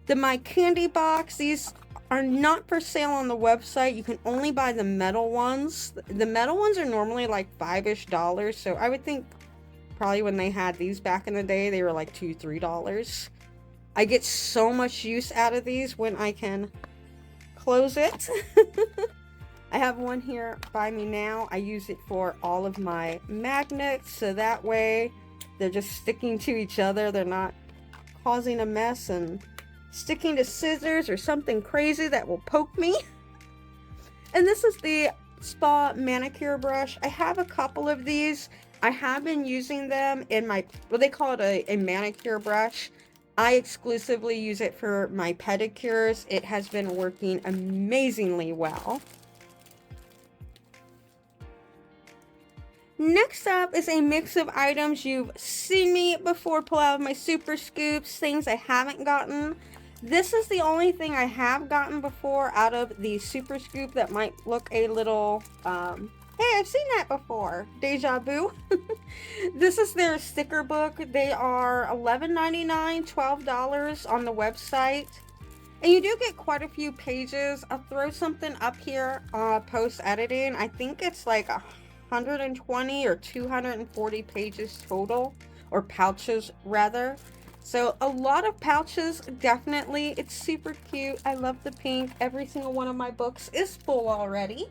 The My Candy box, these are not for sale on the website. You can only buy the metal ones. The metal ones are normally like $5-ish, so I would think probably when they had these back in the day, they were like $2-3. I get so much use out of these when I can close it. I have one here by me now. I use it for all of my magnets, so that way they're just sticking to each other. They're not causing a mess and sticking to scissors or something crazy that will poke me. And this is the Spa manicure brush. I have a couple of these. I have been using them in my, well, they call it a manicure brush. I exclusively use it for my pedicures. It has been working amazingly well. Next up is a mix of items you've seen me before pull out of my super scoops, things I haven't gotten. This is the only thing I have gotten before out of the super scoop that might look a little, hey, I've seen that before. Deja vu. This is their sticker book. They are $11.99, $12 on the website. And you do get quite a few pages. I'll throw something up here post editing. I think it's like 120 or 240 pages total, or pouches rather. So a lot of pouches, definitely. It's super cute. I love the pink. Every single one of my books is full already.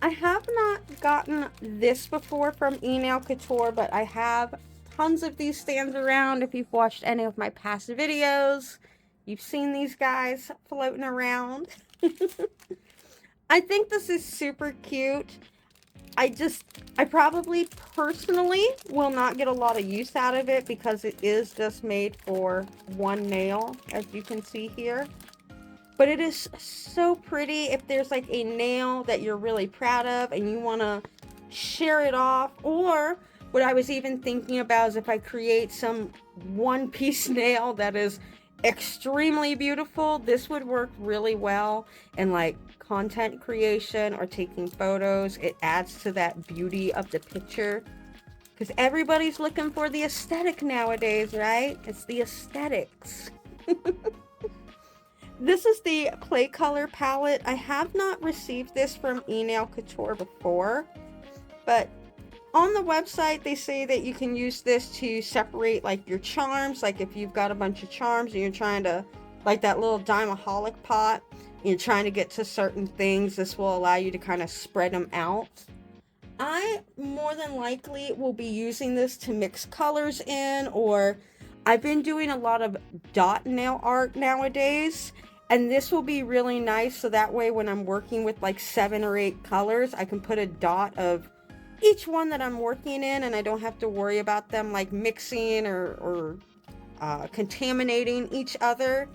I have not gotten this before from Enailcouture, but I have tons of these stands around. If you've watched any of my past videos, you've seen these guys floating around. I think this is super cute. I probably personally will not get a lot of use out of it because it is just made for one nail, as you can see here. But it is so pretty. If there's like a nail that you're really proud of and you want to share it off, or what I was even thinking about is if I create some one-piece nail that is extremely beautiful, this would work really well in like content creation or taking photos. It adds to that beauty of the picture, because everybody's looking for the aesthetic nowadays, right? It's the aesthetics. This is the Play Color palette. I have not received this from Enailcouture before, but on the website they say that you can use this to separate like your charms. Like if you've got a bunch of charms and you're trying to, like that little Diamaholic pot, you're trying to get to certain things, this will allow you to kind of spread them out. I more than likely will be using this to mix colors in, or I've been doing a lot of dot nail art nowadays, and this will be really nice, so that way when I'm working with like 7 or 8 colors, I can put a dot of each one that I'm working in, and I don't have to worry about them like mixing or contaminating each other.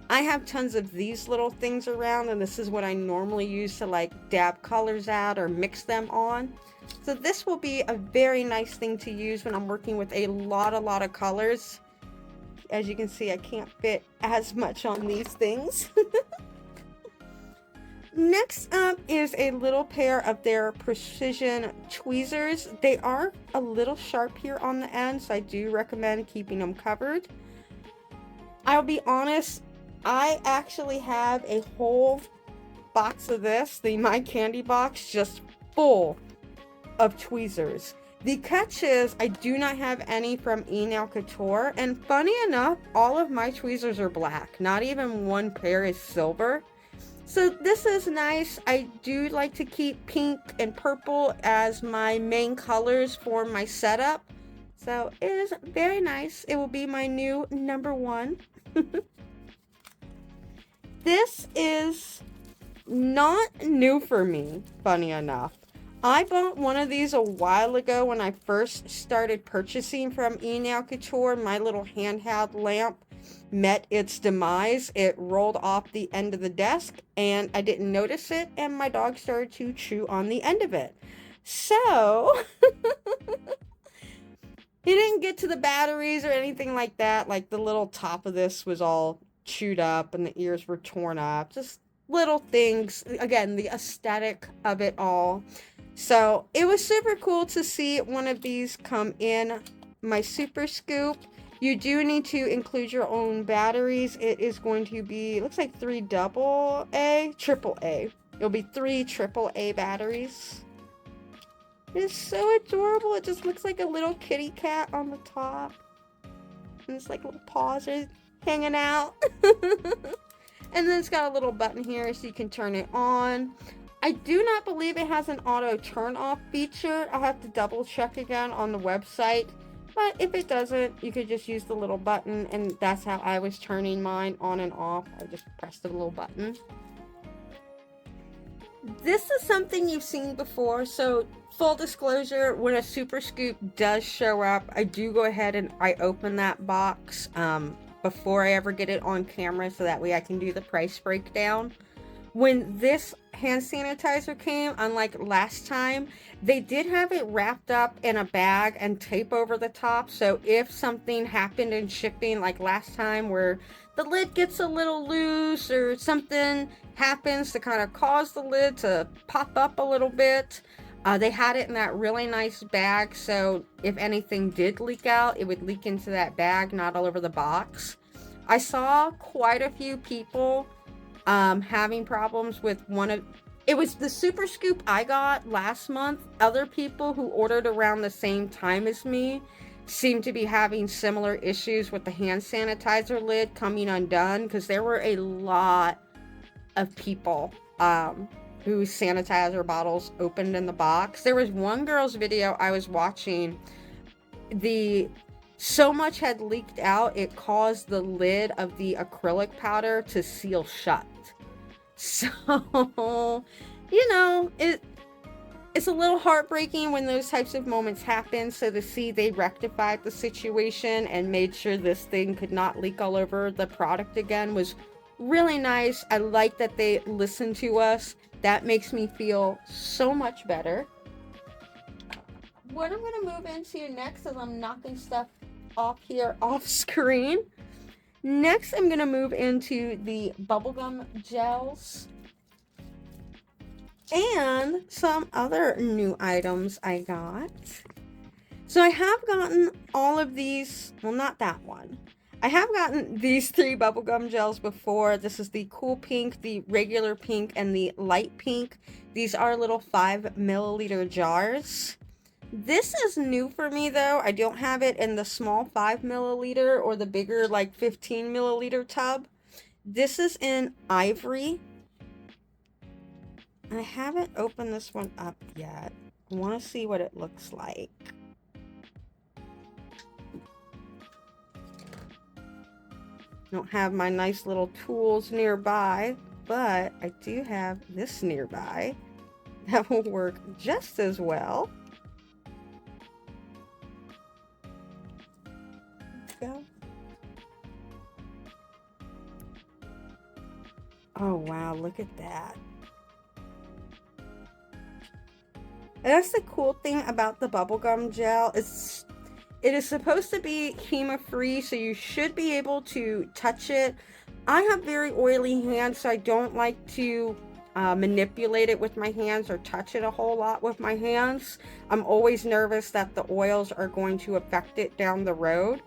I have tons of these little things around, and this is what I normally use to like dab colors out or mix them on. So this will be a very nice thing to use when I'm working with a lot of colors. As you can see, I can't fit as much on these things. Next up is a little pair of their precision tweezers. They are a little sharp here on the end, so I do recommend keeping them covered. I'll be honest, I actually have a whole box of this, the My Candy box, just full of tweezers. The catch is I do not have any from Enailcouture, and funny enough, all of my tweezers are black. Not even one pair is silver. So this is nice. I do like to keep pink and purple as my main colors for my setup. So it is very nice. It will be my new #1. This is not new for me, funny enough. I bought one of these a while ago when I first started purchasing from Enailcouture, my little handheld lamp. met its demise. It rolled off the end of the desk and I didn't notice it, and my dog started to chew on the end of it. So he didn't get to the batteries or anything like that. Like the little top of this was all chewed up and the ears were torn up. Just little things. Again, the aesthetic of it all. So it was super cool to see one of these come in my Super Scoop. You do need to include your own batteries. It is going to be, looks like 3 triple A. It'll be 3 AAA batteries. It's so adorable. It just looks like a little kitty cat on the top. And it's like little paws are hanging out. And then it's got a little button here so you can turn it on. I do not believe it has an auto turn off feature. I'll have to double check again on the website. But if it doesn't, you could just use the little button, and that's how I was turning mine on and off. I just pressed the little button. This is something you've seen before, so full disclosure, when a Super Scoop does show up, I do go ahead and I open that box before I ever get it on camera, so that way I can do the price breakdown. When this hand sanitizer came, unlike last time, they did have it wrapped up in a bag and tape over the top. So if something happened in shipping, like last time where the lid gets a little loose or something happens to kind of cause the lid to pop up a little bit, they had it in that really nice bag. So if anything did leak out, it would leak into that bag, not all over the box. I saw quite a few people having problems with it was the Super Scoop I got last month. Other people who ordered around the same time as me seem to be having similar issues with the hand sanitizer lid coming undone, because there were a lot of people whose sanitizer bottles opened in the box. There was one girl's video I was watching. So much had leaked out, it caused the lid of the acrylic powder to seal shut. So, you know, it's a little heartbreaking when those types of moments happen. So to see they rectified the situation and made sure this thing could not leak all over the product again was really nice. I like that they listened to us. That makes me feel so much better. What I'm going to move into next, as I'm knocking stuff off here off screen. Next, I'm going to move into the bubblegum gels and some other new items I got. So I have gotten all of these, well, not that one. I have gotten these 3 bubblegum gels before. This is the cool pink, the regular pink, and the light pink. These are little 5 milliliter jars. This is new for me though. I don't have it in the small 5 milliliter or the bigger like 15 milliliter tub. This is in ivory. I haven't opened this one up yet. I want to see what it looks like. Don't have my nice little tools nearby, but I do have this nearby that will work just as well. Go. Oh wow, look at that. And that's the cool thing about the bubblegum gel. It is supposed to be HEMA free, so you should be able to touch it. I have very oily hands, so I don't like to manipulate it with my hands or touch it a whole lot with my hands. I'm always nervous that the oils are going to affect it down the road.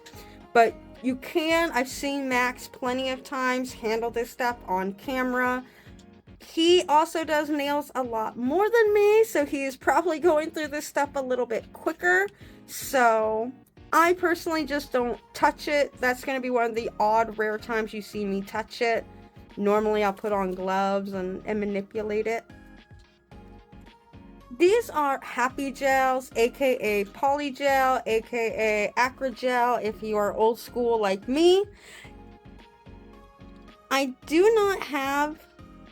But you can, I've seen Max plenty of times handle this stuff on camera. He also does nails a lot more than me, so he is probably going through this stuff a little bit quicker. So I personally just don't touch it. That's going to be one of the odd, rare times you see me touch it. Normally I'll put on gloves and manipulate it. These are Happy Gels, aka Polygel, aka Acrogel if you are old school like me. I do not have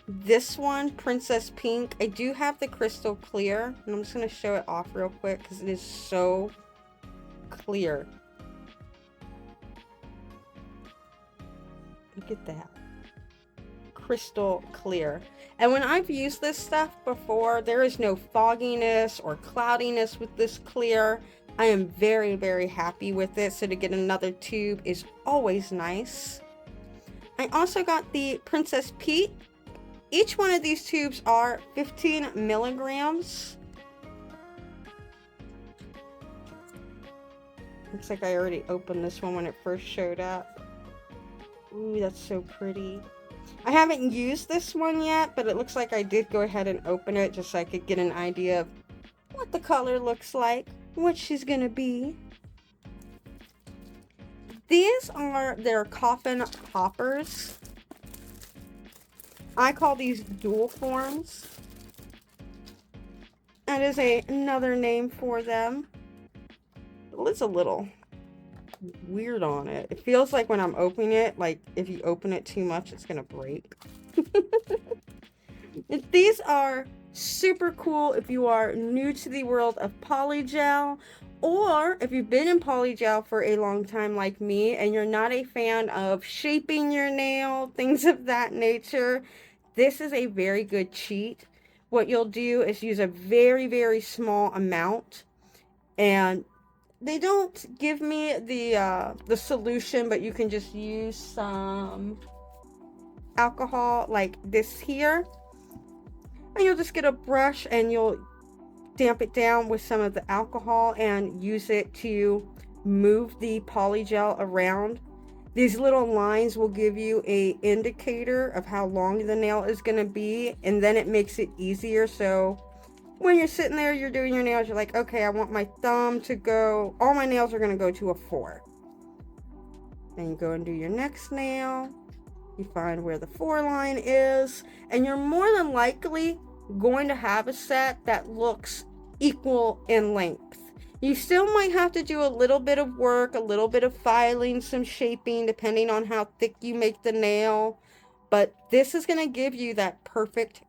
this one, Princess Pink. I do have the Crystal Clear, and I'm just going to show it off real quick because it is so clear. Look at that. Crystal clear. And when I've used this stuff before, there is no fogginess or cloudiness with this clear. I am very, very happy with it. So to get another tube is always nice. I also got the Princess Peach. Each one of these tubes are 15 milligrams. Looks like I already opened this one when it first showed up. Ooh, that's so pretty. I haven't used this one yet, but it looks like I did go ahead and open it just so I could get an idea of what the color looks like, what she's gonna be. These are their coffin poppers. I call these dual forms. That is another name for them. The lid's a little weird on it. It feels like when I'm opening it, like if you open it too much, it's gonna break. These are super cool if you are new to the world of polygel, or if you've been in polygel for a long time like me and you're not a fan of shaping your nail, things of that nature. This is a very good cheat. What you'll do is use a very, very small amount, and they don't give me the solution, but you can just use some alcohol like this here, and you'll just get a brush and you'll damp it down with some of the alcohol and use it to move the polygel around. These little lines will give you an indicator of how long the nail is going to be, and then it makes it easier. So when you're sitting there, you're doing your nails, you're like, okay, I want my thumb to go, all my nails are going to go to a 4. Then you go and do your next nail. You find where the 4 line is, and you're more than likely going to have a set that looks equal in length. You still might have to do a little bit of work, a little bit of filing, some shaping, depending on how thick you make the nail. But this is going to give you that perfect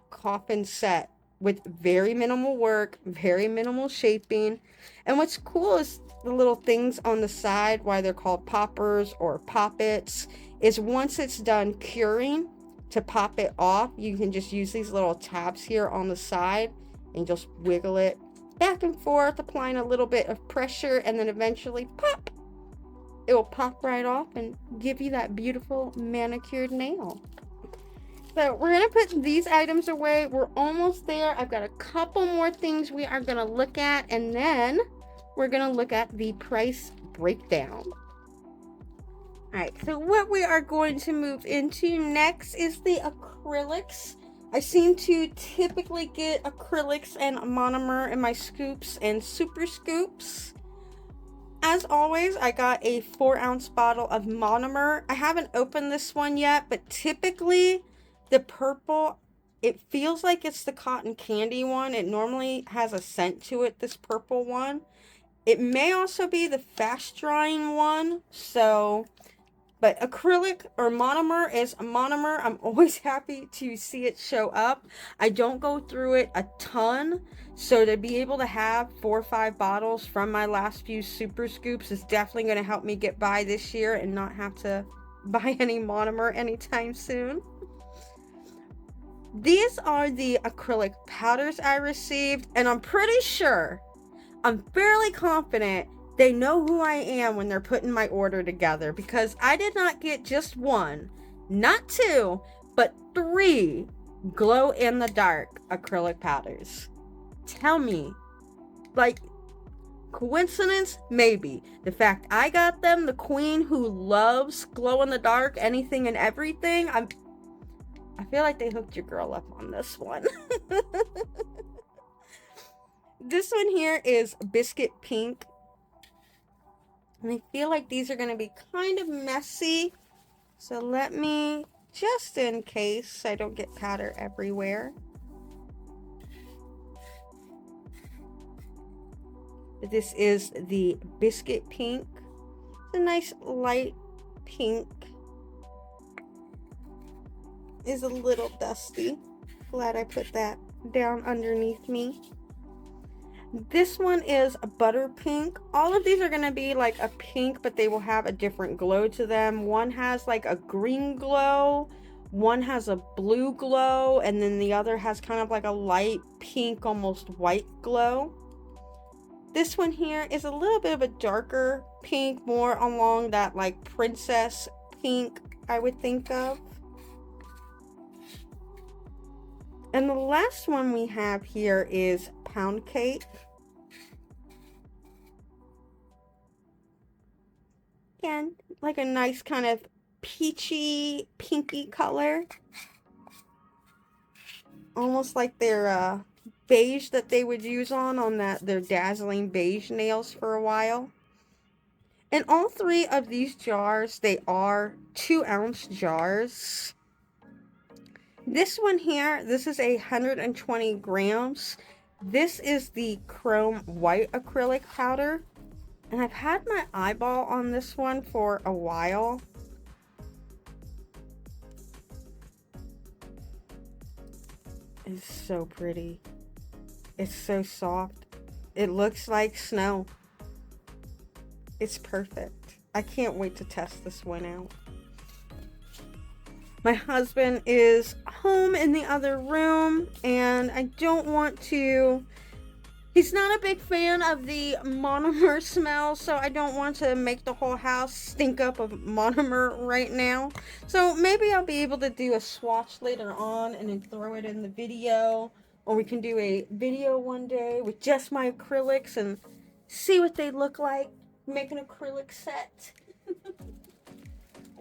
coffin set with very minimal work, very minimal shaping. And what's cool is the little things on the side, why they're called poppers or poppets, is once it's done curing, to pop it off, you can just use these little tabs here on the side and just wiggle it back and forth, applying a little bit of pressure, and then eventually pop, it will pop right off and give you that beautiful manicured nail. So we're gonna put these items away. We're almost there. I've got a couple more things we are gonna look at, and then we're gonna look at the price breakdown. All right, so what we are going to move into next is the acrylics. I seem to typically get acrylics and monomer in my scoops and super scoops. As always, I got a 4-ounce bottle of monomer. I haven't opened this one yet, but typically the purple, it feels like it's the cotton candy one. It normally has a scent to it, this purple one. It may also be the fast drying one, so... But acrylic or monomer is a monomer. I'm always happy to see it show up. I don't go through it a ton, so to be able to have 4 or 5 bottles from my last few super scoops is definitely going to help me get by this year and not have to buy any monomer anytime soon. These are the acrylic powders I received, and I'm pretty sure, I'm fairly confident they know who I am when they're putting my order together, because I did not get just 1, not 2, but 3 glow in the dark acrylic powders. Tell me, like, coincidence? Maybe. The fact I got them, the queen who loves glow in the dark, anything and everything, I feel like they hooked your girl up on this one. This one here is biscuit pink. And I feel like these are going to be kind of messy. So let me, just in case I don't get powder everywhere. This is the biscuit pink. It's a nice light pink. Is a little dusty. Glad I put that down underneath me. This one is a butter pink. All of these are going to be like a pink, but they will have a different glow to them. One has like a green glow, one has a blue glow, and then the other has kind of like a light pink, almost white glow. This one here is a little bit of a darker pink, more along that like princess pink I would think of. And the last one we have here is Pound Cake. Again, like a nice kind of peachy, pinky color. Almost like their beige that they would use on their dazzling beige nails for a while. And all three of these jars, they are 2-ounce jars. This one here, this is 120 grams. This is the chrome white acrylic powder. And I've had my eyeball on this one for a while. It's so pretty. It's so soft. It looks like snow. It's perfect. I can't wait to test this one out. My husband is home in the other room, and I don't want to... He's not a big fan of the monomer smell, so I don't want to make the whole house stink up of monomer right now. So maybe I'll be able to do a swatch later on and then throw it in the video. Or we can do a video one day with just my acrylics and see what they look like. Make an acrylic set.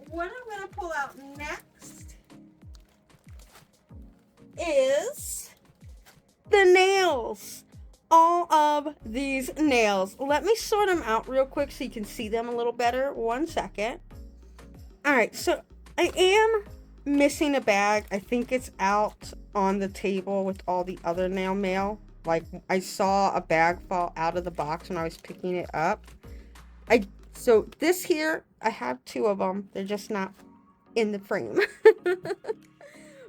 What I'm going to pull out next is the nails. All of these nails. Let me sort them out real quick so you can see them a little better. 1 second. Alright, so I am missing a bag. I think it's out on the table with all the other nail mail. Like, I saw a bag fall out of the box when I was picking it up. So this here, I have 2 of them. They're just not in the frame.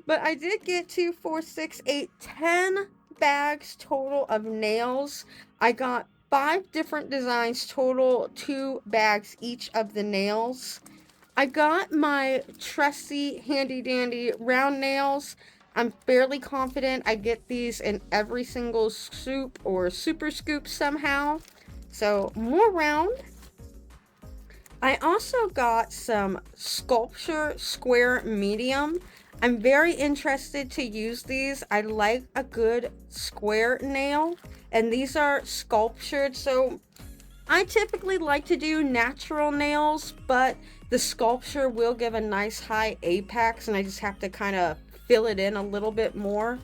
But I did get 2, 4, 6, 8, 10 bags total of nails. I got 5 different designs total, 2 bags each of the nails. I got my trusty handy dandy round nails. I'm fairly confident I get these in every single scoop or super scoop somehow. So more round. I also got some sculpture square medium. I'm very interested to use these. I like a good square nail, and these are sculptured, so I typically like to do natural nails, but the sculpture will give a nice high apex, and I just have to kind of fill it in a little bit more.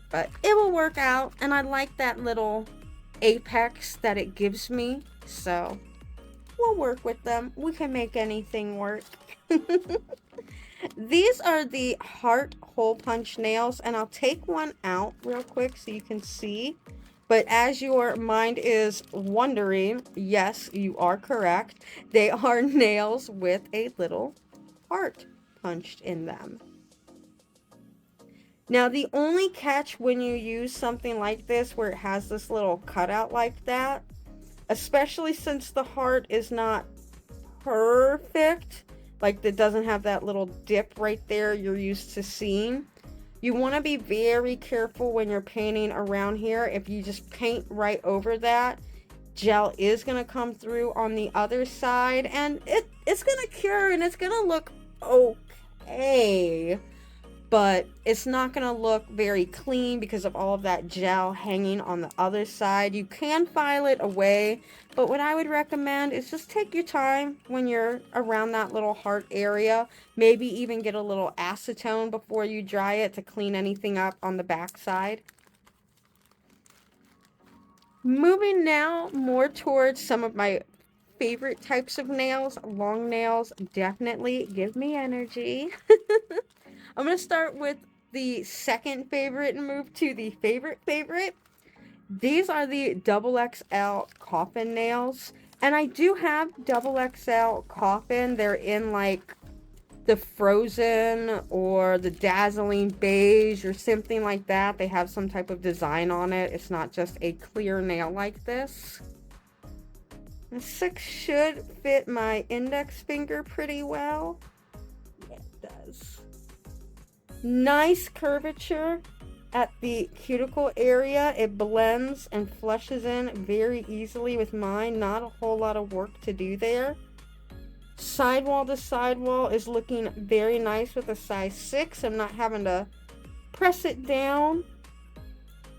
But it will work out, and I like that little apex that it gives me, so we'll work with them. We can make anything work. These are the heart hole punch nails, and I'll take one out real quick so you can see. But as your mind is wondering, yes, you are correct. They are nails with a little heart punched in them. Now, the only catch when you use something like this where it has this little cutout like that, especially since the heart is not perfect, like it doesn't have that little dip right there you're used to seeing. You want to be very careful when you're painting around here. If you just paint right over that, gel is going to come through on the other side, and it's going to cure and it's going to look okay. But it's not going to look very clean because of all of that gel hanging on the other side. You can file it away, but what I would recommend is just take your time when you're around that little heart area. Maybe even get a little acetone before you dry it to clean anything up on the back side. Moving now more towards some of my favorite types of nails. Long nails definitely give me energy. I'm going to start with the second favorite and move to the favorite. These are the XXL coffin nails. And I do have XXL coffin. They're the Frozen or the Dazzling Beige or something like that. They have some type of design on it. It's not just a clear nail like this. The 6 should fit my index finger pretty well. Yeah, it does. Nice curvature at the cuticle area. It blends and flushes in very easily with mine. Not a whole lot of work to do there. Sidewall to sidewall is looking very nice with a size 6. I'm not having to press it down.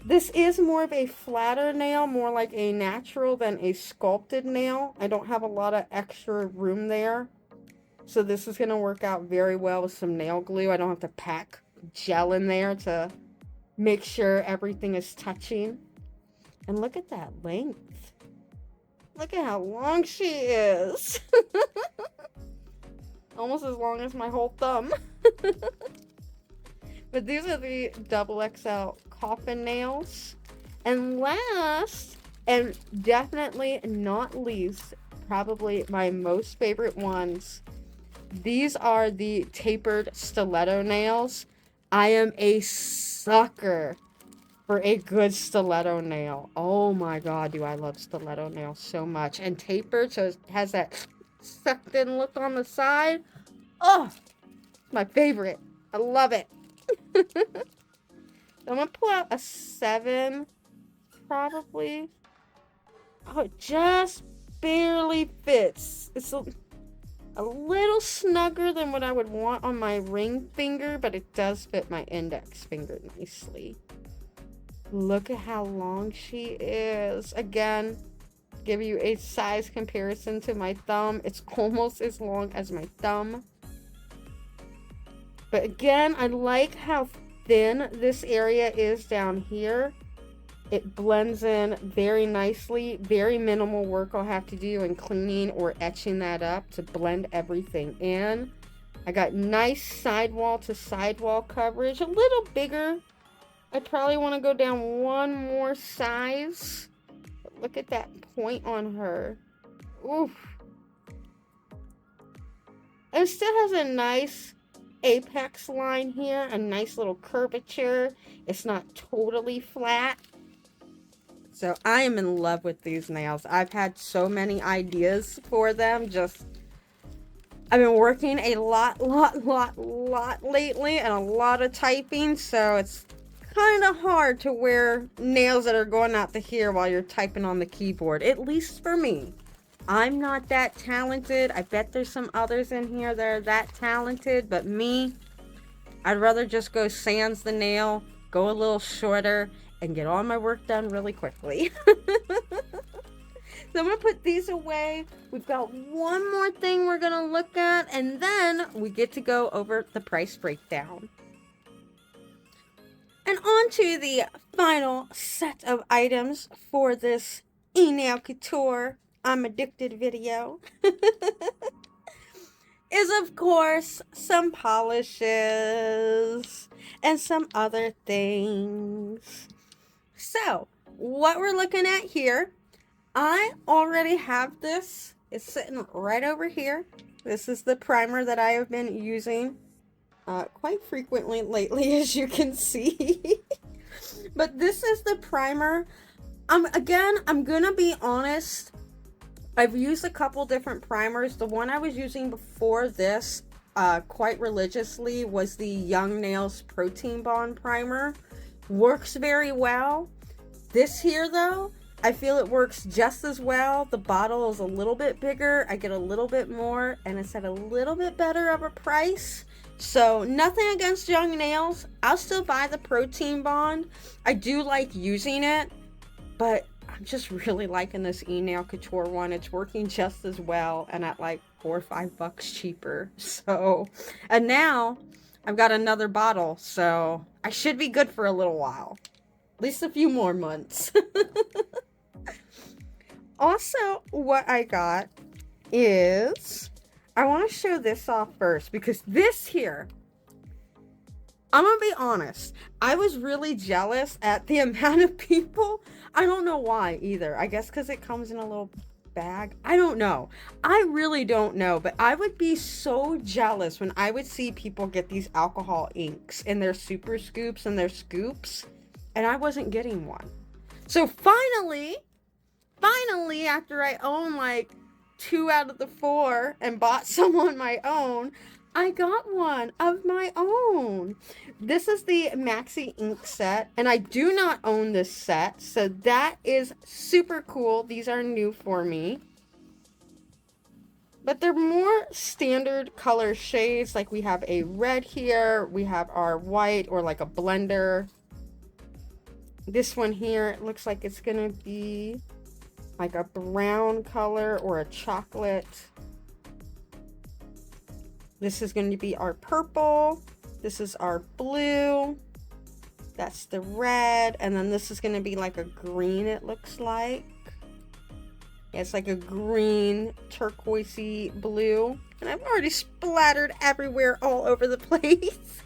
This is more of a flatter nail, more like a natural than a sculpted nail. I don't have a lot of extra room there. So this is going to work out very well with some nail glue. I don't have to pack gel in there to make sure everything is touching. And look at that length. Look at how long she is. Almost as long as my whole thumb. But these are the XXL coffin nails. And last, and definitely not least, probably my most favorite ones, these are the tapered stiletto nails. I am a sucker for a good stiletto nail. Oh my god, do I love stiletto nails so much. And tapered, so it has that sucked in look on the side. Oh, my favorite. I love it. So I'm going to pull out a 7, probably. Oh, it just barely fits. It's a little snugger than what I would want on my ring finger, but it does fit my index finger nicely. Look at how long she is. Again, give you a size comparison to my thumb. It's almost as long as my thumb. But again, I like how thin this area is down here. It blends in very nicely. Very minimal work I'll have to do in cleaning or etching that up to blend everything in. I got nice sidewall to sidewall coverage. A little bigger. I probably want to go down one more size. But look at that point on her. Oof. It still has a nice apex line here. A nice little curvature. It's not totally flat. So I am in love with these nails. I've had so many ideas for them. I've been working a lot lately and a lot of typing. So it's kind of hard to wear nails that are going out to here while you're typing on the keyboard. At least for me. I'm not that talented. I bet there's some others in here that are that talented. But me, I'd rather just go sans the nail, go a little shorter, and get all my work done really quickly. So I'm going to put these away. We've got one more thing we're going to look at, and then we get to go over the price breakdown. And on to the final set of items for this Enailcouture I'm Addicted video. Is of course some polishes and some other things. So, what we're looking at here, I already have this. It's sitting right over here. This is the primer that I have been using quite frequently lately, as you can see. But this is the primer. Again, I'm gonna be honest. I've used a couple different primers. The one I was using before this quite religiously was the Young Nails Protein Bond Primer. Works very well. This here though, I feel it works just as well. The bottle is a little bit bigger. I get a little bit more and it's at a little bit better of a price. So nothing against Young Nails. I'll still buy the Protein Bond. I do like using it, but I'm just really liking this Enailcouture one. It's working just as well and at like $4 or $5 cheaper. So, and now I've got another bottle, so I should be good for a little while. At least a few more months. Also, what I got is, I want to show this off first because this here, I'm going to be honest, I was really jealous at the amount of people. I don't know why either. I guess because it comes in a little bag. I don't know. I really don't know, but I would be so jealous when I would see people get these alcohol inks in their super scoops and their scoops, and I wasn't getting one. So finally, after I own like 2 out of the 4 and bought some on my own, I got one of my own. This is the Maxi ink set, and I do not own this set, so that is super cool. These are new for me. But they're more standard color shades. Like we have a red here, we have our white or like a blender. This one here, it looks like it's gonna be like a brown color or a chocolate. This is going to be our purple. This is our blue. That's the red. And then this is going to be like a green, it looks like. Yeah, it's like a green turquoisey blue. And I've already splattered everywhere all over the place.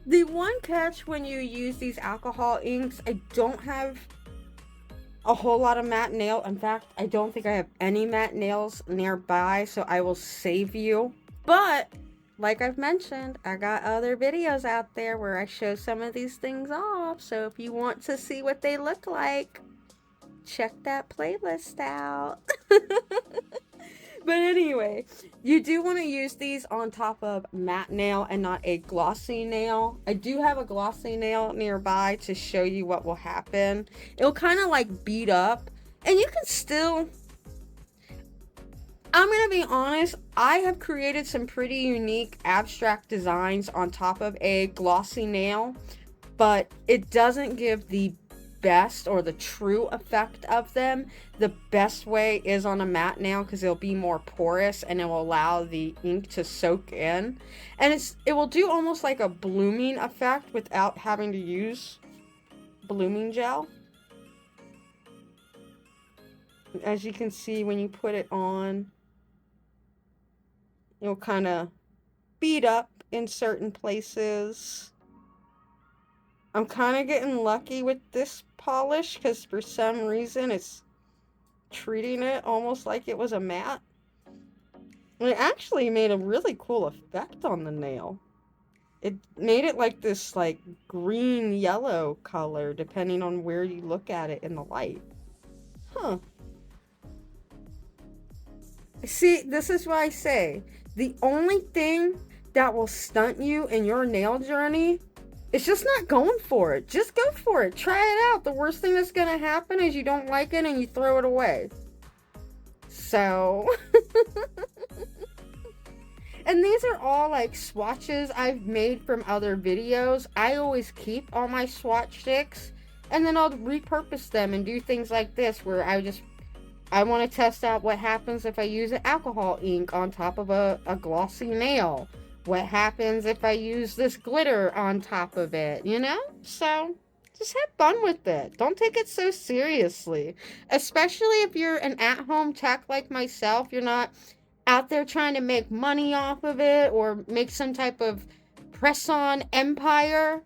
The one catch when you use these alcohol inks, I don't have a whole lot of matte nail. In fact, I don't think I have any matte nails nearby, so I will save you. But like I've mentioned, I got other videos out there where I show some of these things off. So if you want to see what they look like, check that playlist out. But anyway, you do want to use these on top of matte nail and not a glossy nail. I do have a glossy nail nearby to show you what will happen. It'll kind of like beat up, and you can still... I'm going to be honest, I have created some pretty unique abstract designs on top of a glossy nail, but it doesn't give the best or the true effect of them. The best way is on a matte nail because it'll be more porous and it will allow the ink to soak in. And it will do almost like a blooming effect without having to use blooming gel. As you can see, when you put it on, it'll kind of bead up in certain places. I'm kind of getting lucky with this polish because for some reason it's treating it almost like it was a matte. And it actually made a really cool effect on the nail. It made it like this like green yellow color depending on where you look at it in the light. Huh. See, this is what I say. The only thing that will stunt you in your nail journey is just not going for it. Just go for it. Try it out. The worst thing that's going to happen is you don't like it and you throw it away. So... And these are all like swatches I've made from other videos. I always keep all my swatch sticks and then I'll repurpose them and do things like this where I want to test out what happens if I use an alcohol ink on top of a glossy nail. What happens if I use this glitter on top of it, you know? So, just have fun with it. Don't take it so seriously. Especially if you're an at-home tech like myself. You're not out there trying to make money off of it or make some type of press-on empire.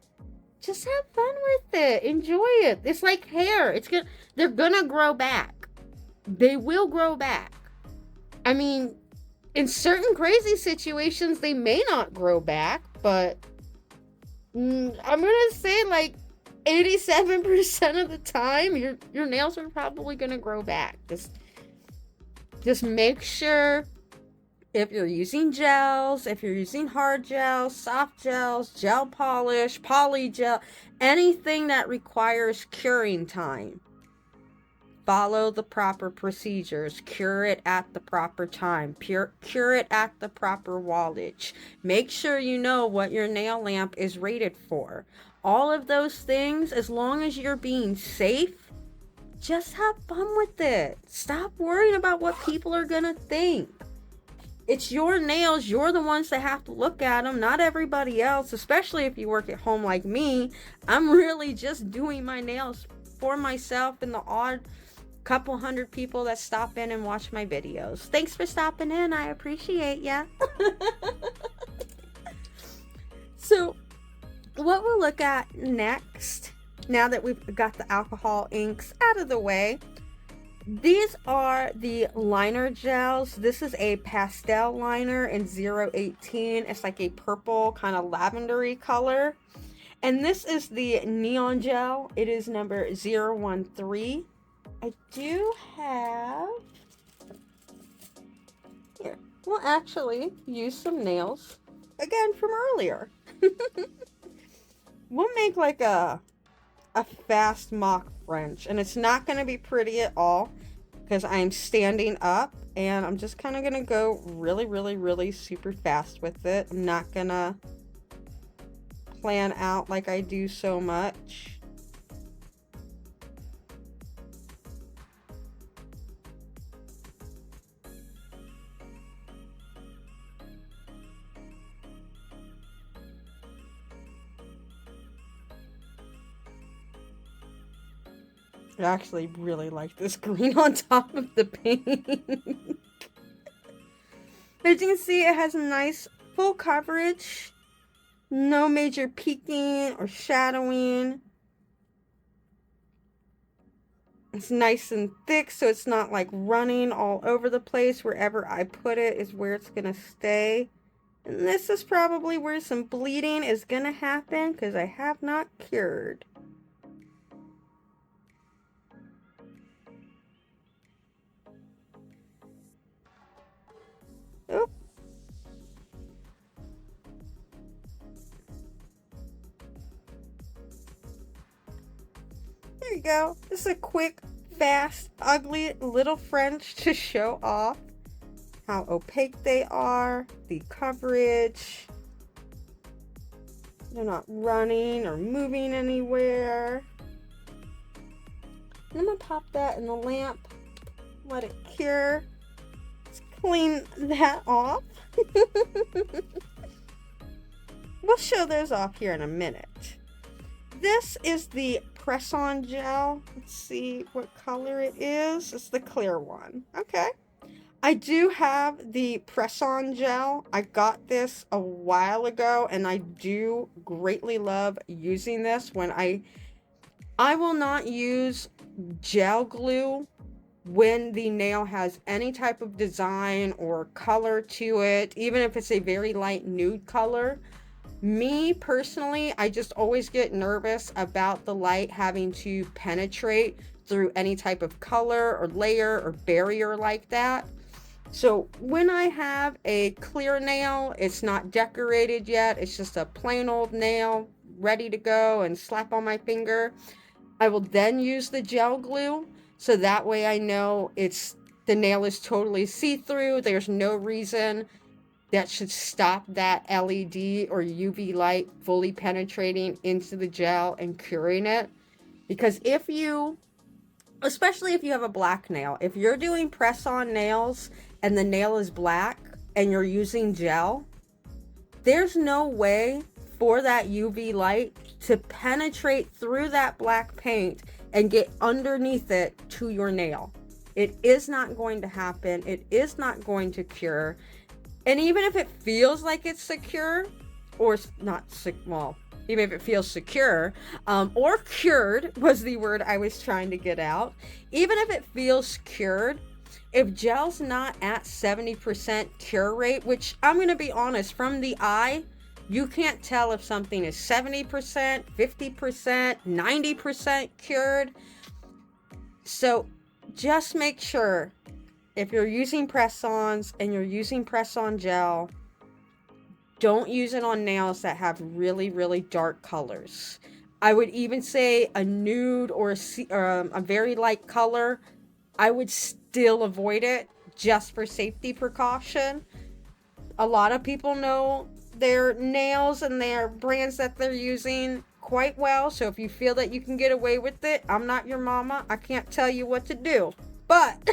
Just have fun with it. Enjoy it. It's like hair. They're gonna grow back. They will grow back. I mean, in certain crazy situations, they may not grow back, but I'm gonna say like 87% of the time, your nails are probably gonna grow back. Just make sure if you're using gels, if you're using hard gels, soft gels, gel polish, poly gel, anything that requires curing time. Follow the proper procedures. Cure it at the proper time. Cure it at the proper wattage. Make sure you know what your nail lamp is rated for. All of those things, as long as you're being safe, just have fun with it. Stop worrying about what people are going to think. It's your nails. You're the ones that have to look at them, not everybody else, especially if you work at home like me. I'm really just doing my nails for myself and the odd couple hundred people that stop in and watch my videos. Thanks for stopping in. I appreciate ya. So, what we'll look at next, now that we've got the alcohol inks out of the way, These are the liner gels. This is a pastel liner in 018. It's like a purple kind of lavendery color. And this is the neon gel. It is number 013. I do have... Here, we'll actually use some nails again from earlier. We'll make like a fast mock French, and it's not going to be pretty at all because I'm standing up, and I'm just kind of going to go really super fast with it. I'm not going to plan out like I do so much. I actually really like this green on top of the pink. As you can see, it has a nice full coverage. No major peaking or shadowing. It's nice and thick, so it's not like running all over the place. Wherever I put it is where it's going to stay. And this is probably where some bleeding is going to happen because I have not cured. Oh. There you go. This is a quick, fast, ugly little French to show off how opaque they are, the coverage. They're not running or moving anywhere. I'm going to pop that in the lamp, let it cure. Let's clean that off. We'll show those off here in a minute. This is the press-on gel. Let's see what color it is. It's the clear one. Okay. I do have the press-on gel. I got this a while ago, and I do greatly love using this when I will not use gel glue when the nail has any type of design or color to it, even if it's a very light nude color. Me personally, I just always get nervous about the light having to penetrate through any type of color or layer or barrier like that. So when I have a clear nail, it's not decorated yet, it's just a plain old nail ready to go and slap on my finger, I will then use the gel glue, so that way I know the nail is totally see-through. There's no reason that should stop that LED or UV light fully penetrating into the gel and curing it. Because especially if you have a black nail, if you're doing press-on nails and the nail is black and you're using gel, there's no way for that UV light to penetrate through that black paint and get underneath it to your nail. It is not going to happen. It is not going to cure. And even if it feels like it's secure, or not, well, even if it feels secure, or cured was the word I was trying to get out. Even if it feels cured, if gel's not at 70% cure rate, which I'm going to be honest, from the eye, you can't tell if something is 70%, 50%, 90% cured. So just make sure, if you're using press-ons and you're using press-on gel, don't use it on nails that have really dark colors. I would even say a nude or a very light color, I would still avoid it just for safety precaution. A lot of people know their nails and their brands that they're using quite well, so if you feel that you can get away with it, I'm not your mama. I can't tell you what to do. But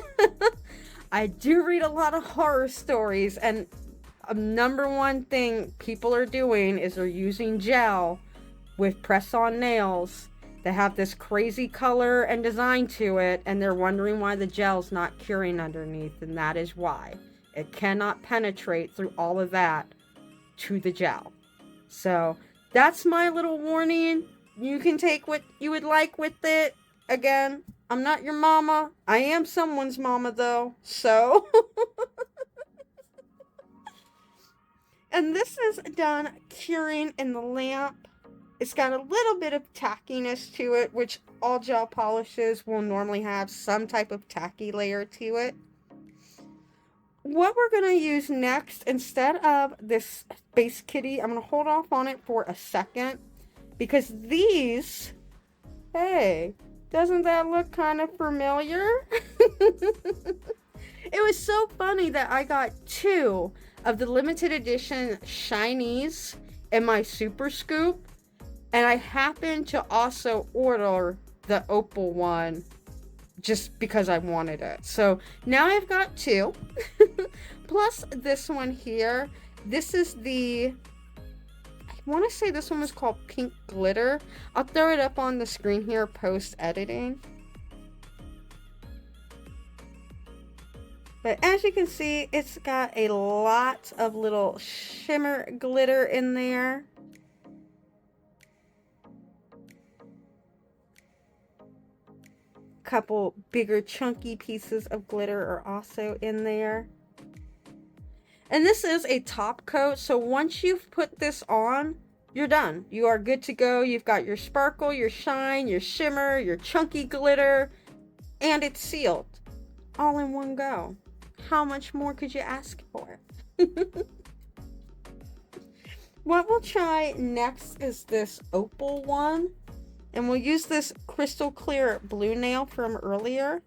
I do read a lot of horror stories, and number one thing people are doing is they're using gel with press-on nails that have this crazy color and design to it, and they're wondering why the gel's not curing underneath, and that is why. It cannot penetrate through all of that to the gel. So that's my little warning. You can take what you would like with it. Again, I'm not your mama. I am someone's mama though, so. And this is done curing in the lamp. It's got a little bit of tackiness to it, which all gel polishes will normally have some type of tacky layer to it. What we're going to use next, instead of this Space Kitty, I'm going to hold off on it for a second, because these, hey, doesn't that look kind of familiar? It was so funny that I got 2 of the limited edition shinies in my Super Scoop, and I happened to also order the opal one just because I wanted it. So now I've got 2. Plus this one here. This is the, I want to say this one was called Pink Glitter. I'll throw it up on the screen here post editing. But as you can see, it's got a lot of little shimmer glitter in there. Couple bigger chunky pieces of glitter are also in there. And this is a top coat, so once you've put this on, you're done. You are good to go. You've got your sparkle, your shine, your shimmer, your chunky glitter, and it's sealed all in one go. How much more could you ask for? What we'll try next is this opal one. And we'll use this crystal clear blue nail from earlier.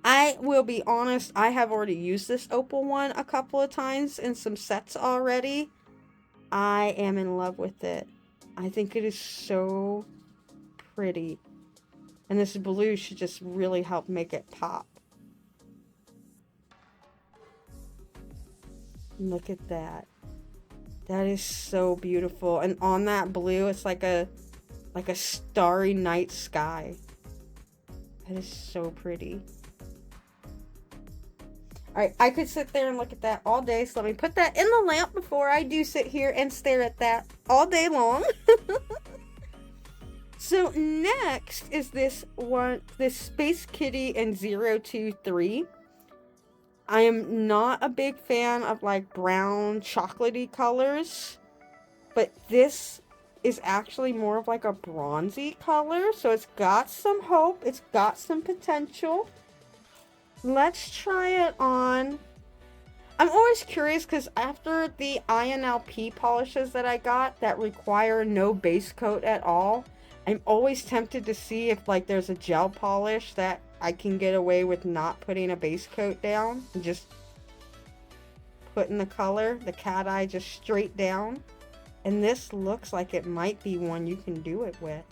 I will be honest, I have already used this opal one a couple of times in some sets already. I am in love with it. I think it is so pretty. And this blue should just really help make it pop. Look at that. That is so beautiful. And on that blue, it's like a starry night sky. That is so pretty. Alright, I could sit there and look at that all day, so let me put that in the lamp before I do sit here and stare at that all day long. So next is this one, this Space Kitty in 023. I am not a big fan of like brown chocolatey colors, but this is actually more of like a bronzy color, so it's got some hope, it's got some potential. Let's try it on. I'm always curious because after the INLP polishes that I got that require no base coat at all, I'm always tempted to see if like there's a gel polish that I can get away with not putting a base coat down and just putting the color, the cat eye, just straight down. And this looks like it might be one you can do it with.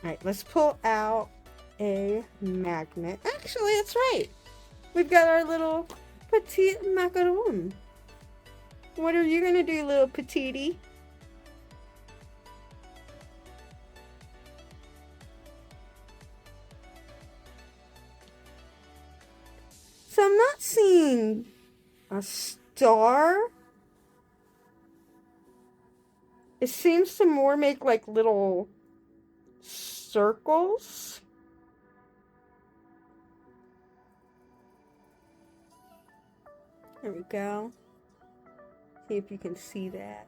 Alright, let's pull out a magnet. Actually, that's right. We've got our little petite macaron. What are you gonna do, little petite? So I'm not seeing a star. It seems to more make like little circles. There we go. See if you can see that.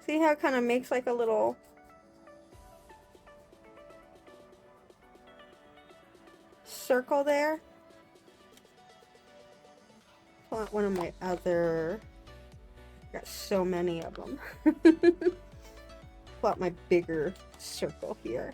See how it kind of makes like a little circle there? Pull out one of my other... Got so many of them. Pull out my bigger circle here.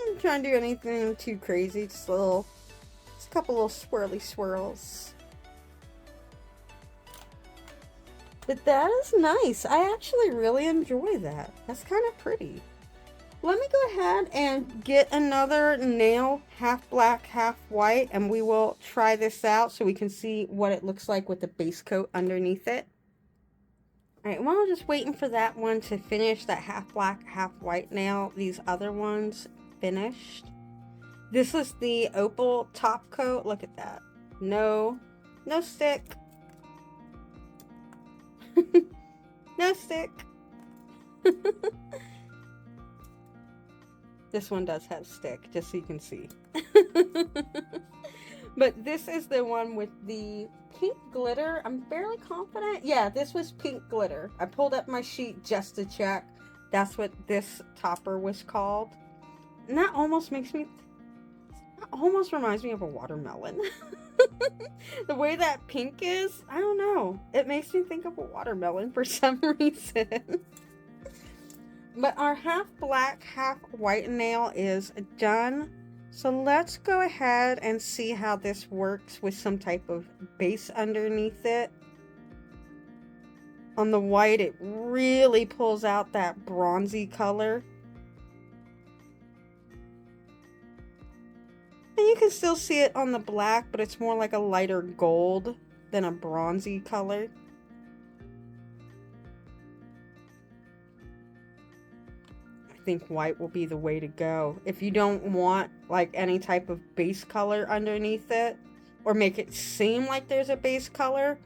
I'm trying to do anything too crazy, just a couple little swirly swirls. But that is nice. I actually really enjoy that. That's kind of pretty. let me go ahead and get another nail, half black, half white, and we will try this out so we can see what it looks like with the base coat underneath it. Alright, while I'm just waiting for that one to finish, that half black, half white nail, these other ones finished. This is the opal top coat. Look at that. No stick. No stick. This one does have stick, just so you can see. But this is the one with the pink glitter. I'm fairly confident. Yeah, this was pink glitter. I pulled up my sheet just to check. That's what this topper was called. And that almost makes me... That almost reminds me of a watermelon. The way that pink is, I don't know. It makes me think of a watermelon for some reason. But our half black, half white nail is done. So let's go ahead and see how this works with some type of base underneath it. On the white, it really pulls out that bronzy color. And you can still see it on the black, but it's more like a lighter gold than a bronzy color. I think white will be the way to go. If you don't want like any type of base color underneath it, or make it seem like there's a base color,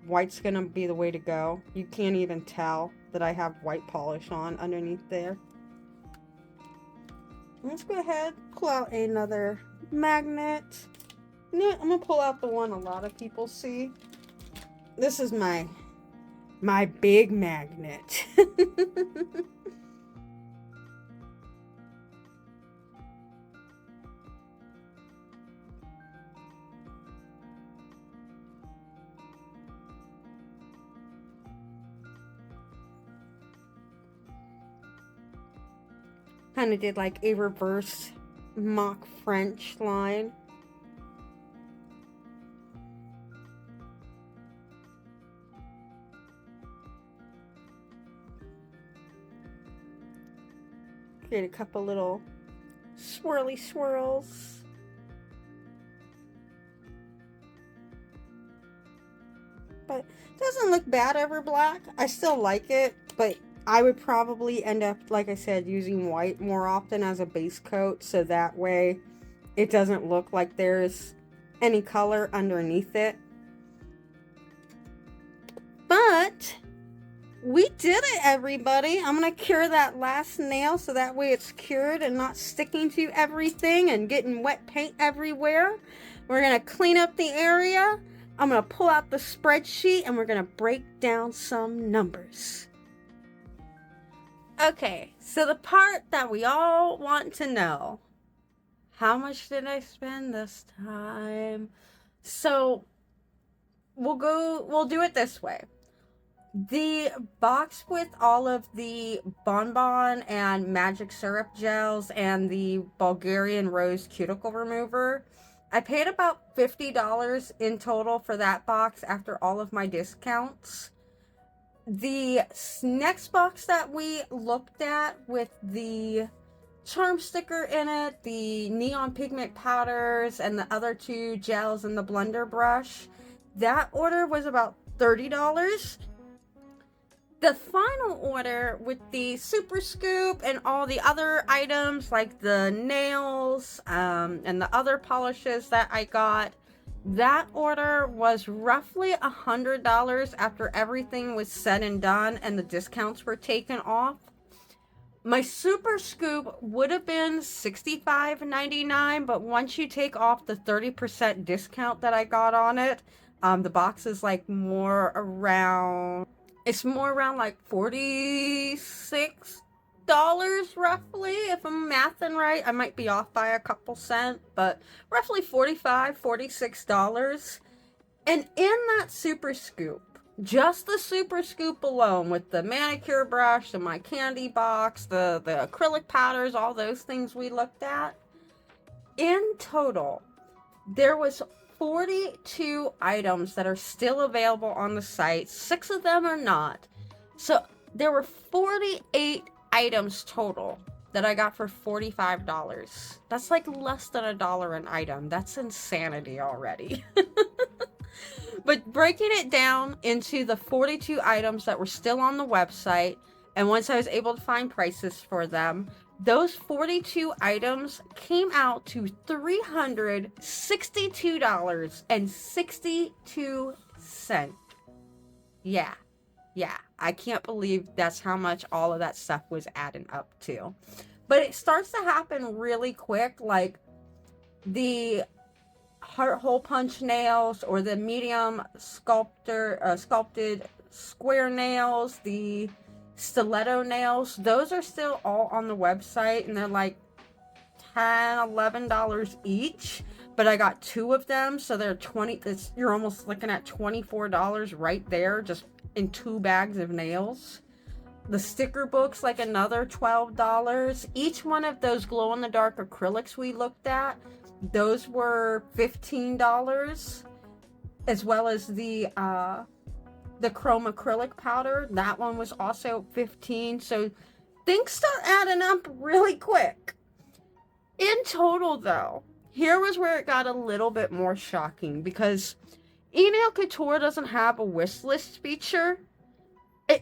white's gonna be the way to go. You can't even tell that I have white polish on underneath there. Let's go ahead, pull out another magnet. I'm gonna pull out the one a lot of people see. This is my big magnet. Kind of did like a reverse mock French line. Create a couple little swirly swirls. But it doesn't look bad over black. I still like it, but I would probably end up, like I said, using white more often as a base coat, so that way it doesn't look like there's any color underneath it. But we did it, everybody. I'm going to cure that last nail so that way it's cured and not sticking to everything and getting wet paint everywhere. We're going to clean up the area. I'm going to pull out the spreadsheet and we're going to break down some numbers. Okay, so the part that we all want to know. How much did I spend this time? So we'll do it this way. The box with all of the bonbon and magic syrup gels and the Bulgarian rose cuticle remover, I paid about $50 in total for that box after all of my discounts. The next box that we looked at with the charm sticker in it, the neon pigment powders, and the other two gels and the blender brush, that order was about $30. The final order with the super scoop and all the other items like the nails and the other polishes that I got, that order was roughly $100 after everything was said and done and the discounts were taken off. My super scoop would have been $65.99, but once you take off the 30% discount that I got on it, the box is like more around like $46 roughly, if I'm mathing right. I might be off by a couple cents, but roughly $46. And in that super scoop, just the super scoop alone, with the manicure brush and my candy box, the acrylic powders, all those things we looked at, in total, there was 42 items that are still available on the site. 6 of them are not. So there were 48 items total that I got for $45. That's like less than $1 an item. That's insanity already. But breaking it down into the 42 items that were still on the website, and once I was able to find prices for them, those 42 items came out to $362.62. Yeah. Yeah. I can't believe that's how much all of that stuff was adding up to. But it starts to happen really quick, like the heart hole punch nails or the medium sculpted square nails, the stiletto nails. Those are still all on the website, and they're like $10-11 each, but I got 2 of them, so they're you're almost looking at $24 right there, just in 2 bags of nails. The sticker books, like another $12. Each one of those glow-in-the-dark acrylics we looked at, those were $15, as well as the chrome acrylic powder. That one was also $15. So things start adding up really quick. In total, though, here was where it got a little bit more shocking, because Enailcouture doesn't have a wish list feature.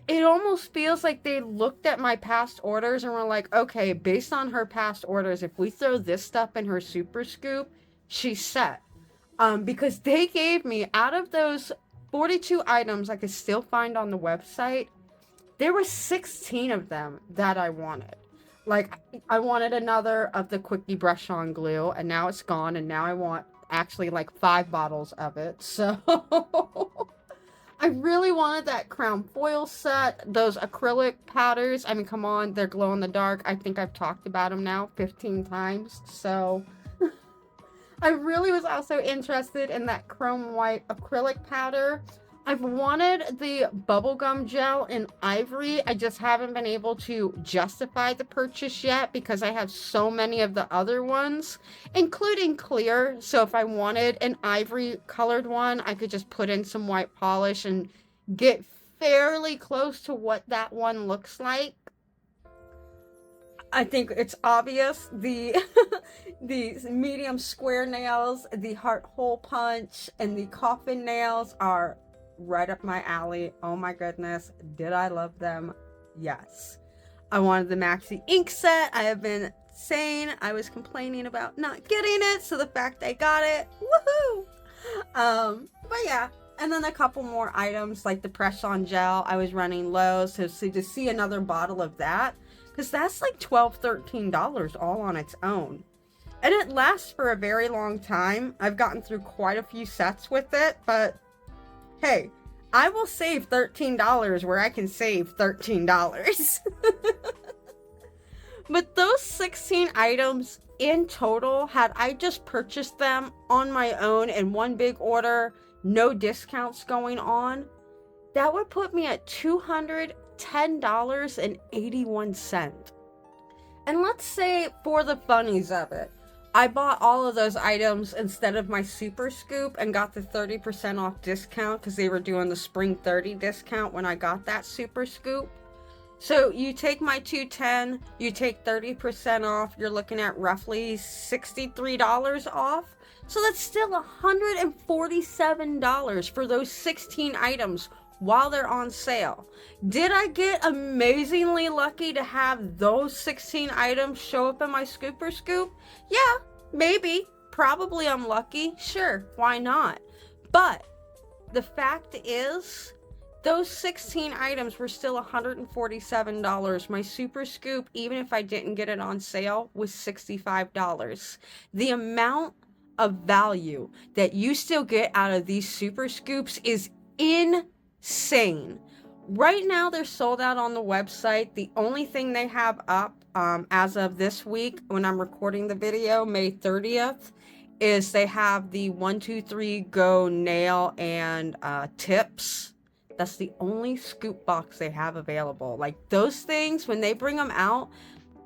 It almost feels like they looked at my past orders and were like, okay, based on her past orders, if we throw this stuff in her super scoop, she's set. Because they gave me, out of those 42 items I could still find on the website, there were 16 of them that I wanted. Like, I wanted another of the Quickie brush on glue, and now it's gone, and now I want actually like 5 bottles of it. So I really wanted that crown foil set, those acrylic powders. I mean, come on, they're glow in the dark. I think I've talked about them now 15 times. So I really was also interested in that chrome white acrylic powder. I've wanted the bubblegum gel in ivory. I just haven't been able to justify the purchase yet because I have so many of the other ones, including clear. So if I wanted an ivory colored one, I could just put in some white polish and get fairly close to what that one looks like. I think it's obvious. The medium square nails, the heart hole punch, and the coffin nails are right up my alley. Oh my goodness, did I love them? Yes. I wanted the Maxi ink set. I have been saying I was complaining about not getting it, so the fact I got it, woohoo! But yeah, and then a couple more items like the press on gel. I was running low, so to see another bottle of that, because that's like $12-13 all on its own. And it lasts for a very long time. I've gotten through quite a few sets with it, but hey, I will save $13 where I can save $13. But those 16 items in total, had I just purchased them on my own in one big order, no discounts going on, that would put me at $210.81. And let's say, for the funnies of it, I bought all of those items instead of my super scoop and got the 30% off discount because they were doing the spring 30 discount when I got that super scoop. So you take my $210, you take 30% off, you're looking at roughly $63 off. So that's still $147 for those 16 items while they're on sale. Did I get amazingly lucky to have those 16 items show up in my scooper scoop? Yeah, maybe. Probably I'm lucky. Sure, why not? But the fact is, those 16 items were still $147. My super scoop, even if I didn't get it on sale, was $65. The amount of value that you still get out of these super scoops is insane. Right now they're sold out on the website. The only thing they have up as of this week, when I'm recording the video, May 30th, is they have the 1, 2, 3 Go nail and tips. That's the only scoop box they have available. Like, those things, when they bring them out,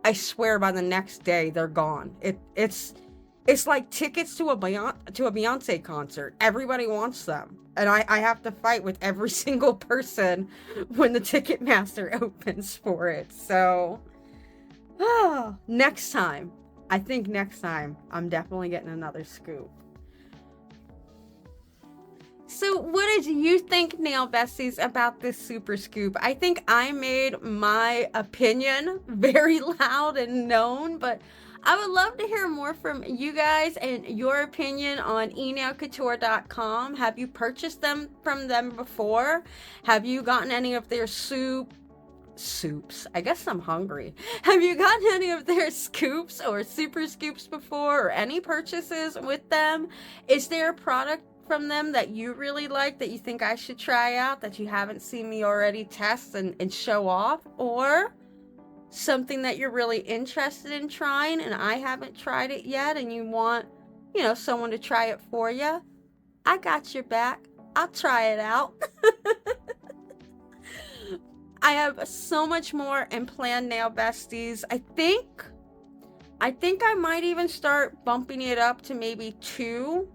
I swear by the next day they're gone. It's like tickets to a Beyonce concert. Everybody wants them. And I have to fight with every single person when the Ticketmaster opens for it. So Oh, next time. I think next time I'm definitely getting another scoop. So what did you think, Nail Besties, about this super scoop? I think I made my opinion very loud and known, but I would love to hear more from you guys and your opinion on Enailcouture.com. Have you purchased them from them before? Have you gotten any of their soups? I guess I'm hungry. Have you gotten any of their scoops or super scoops before, or any purchases with them? Is there a product from them that you really like that you think I should try out that you haven't seen me already test and show off? Or something that you're really interested in trying and I haven't tried it yet and you want, someone to try it for you? I got your back. I'll try it out. I have so much more in plan, Nail Besties. I think I might even start bumping it up to maybe 2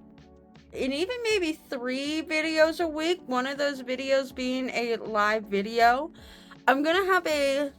and even maybe 3 videos a week. One of those videos being a live video. I'm gonna have a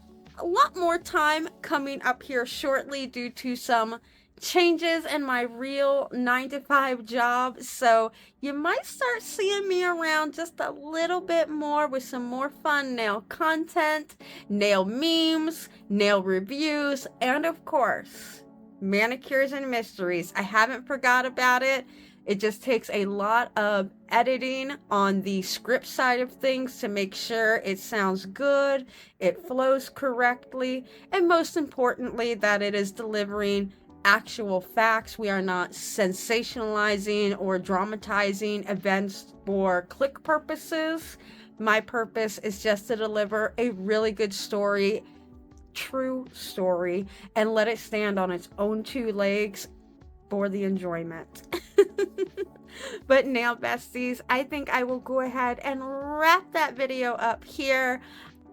lot more time coming up here shortly due to some changes in my real 9-to-5 job, so you might start seeing me around just a little bit more with some more fun nail content, nail memes, nail reviews, and of course manicures and mysteries. I haven't forgot about it. It just takes a lot of editing on the script side of things to make sure it sounds good, it flows correctly, and most importantly that it is delivering actual facts. We are not sensationalizing or dramatizing events for click purposes. My purpose is just to deliver a really good story, true story, and let it stand on its own 2 legs for the enjoyment. But Nail Besties, I think I will go ahead and wrap that video up here.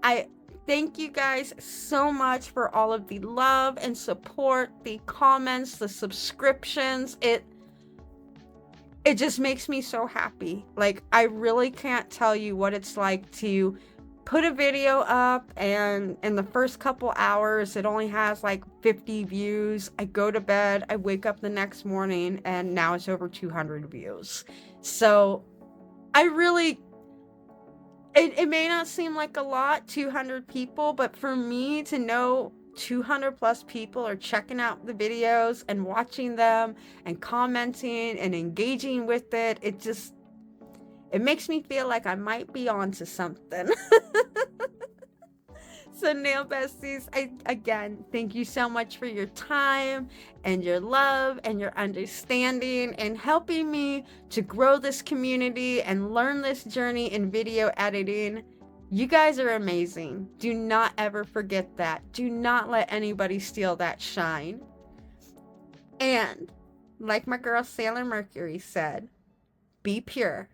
I thank you guys so much for all of the love and support, the comments, the subscriptions. It just makes me so happy. Like, I really can't tell you what it's like to put a video up and in the first couple hours it only has like 50 views. I go to bed, I wake up the next morning and now it's over 200 views. So I really, it may not seem like a lot, 200 people, but for me to know 200 plus people are checking out the videos and watching them and commenting and engaging with it, it makes me feel like I might be onto something. So Nail Besties, again, thank you so much for your time and your love and your understanding and helping me to grow this community and learn this journey in video editing. You guys are amazing. Do not ever forget that. Do not let anybody steal that shine. And like my girl Sailor Mercury said, be pure.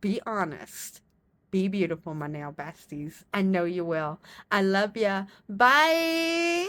Be honest. Be beautiful, my Nail Besties. I know you will. I love ya. Bye.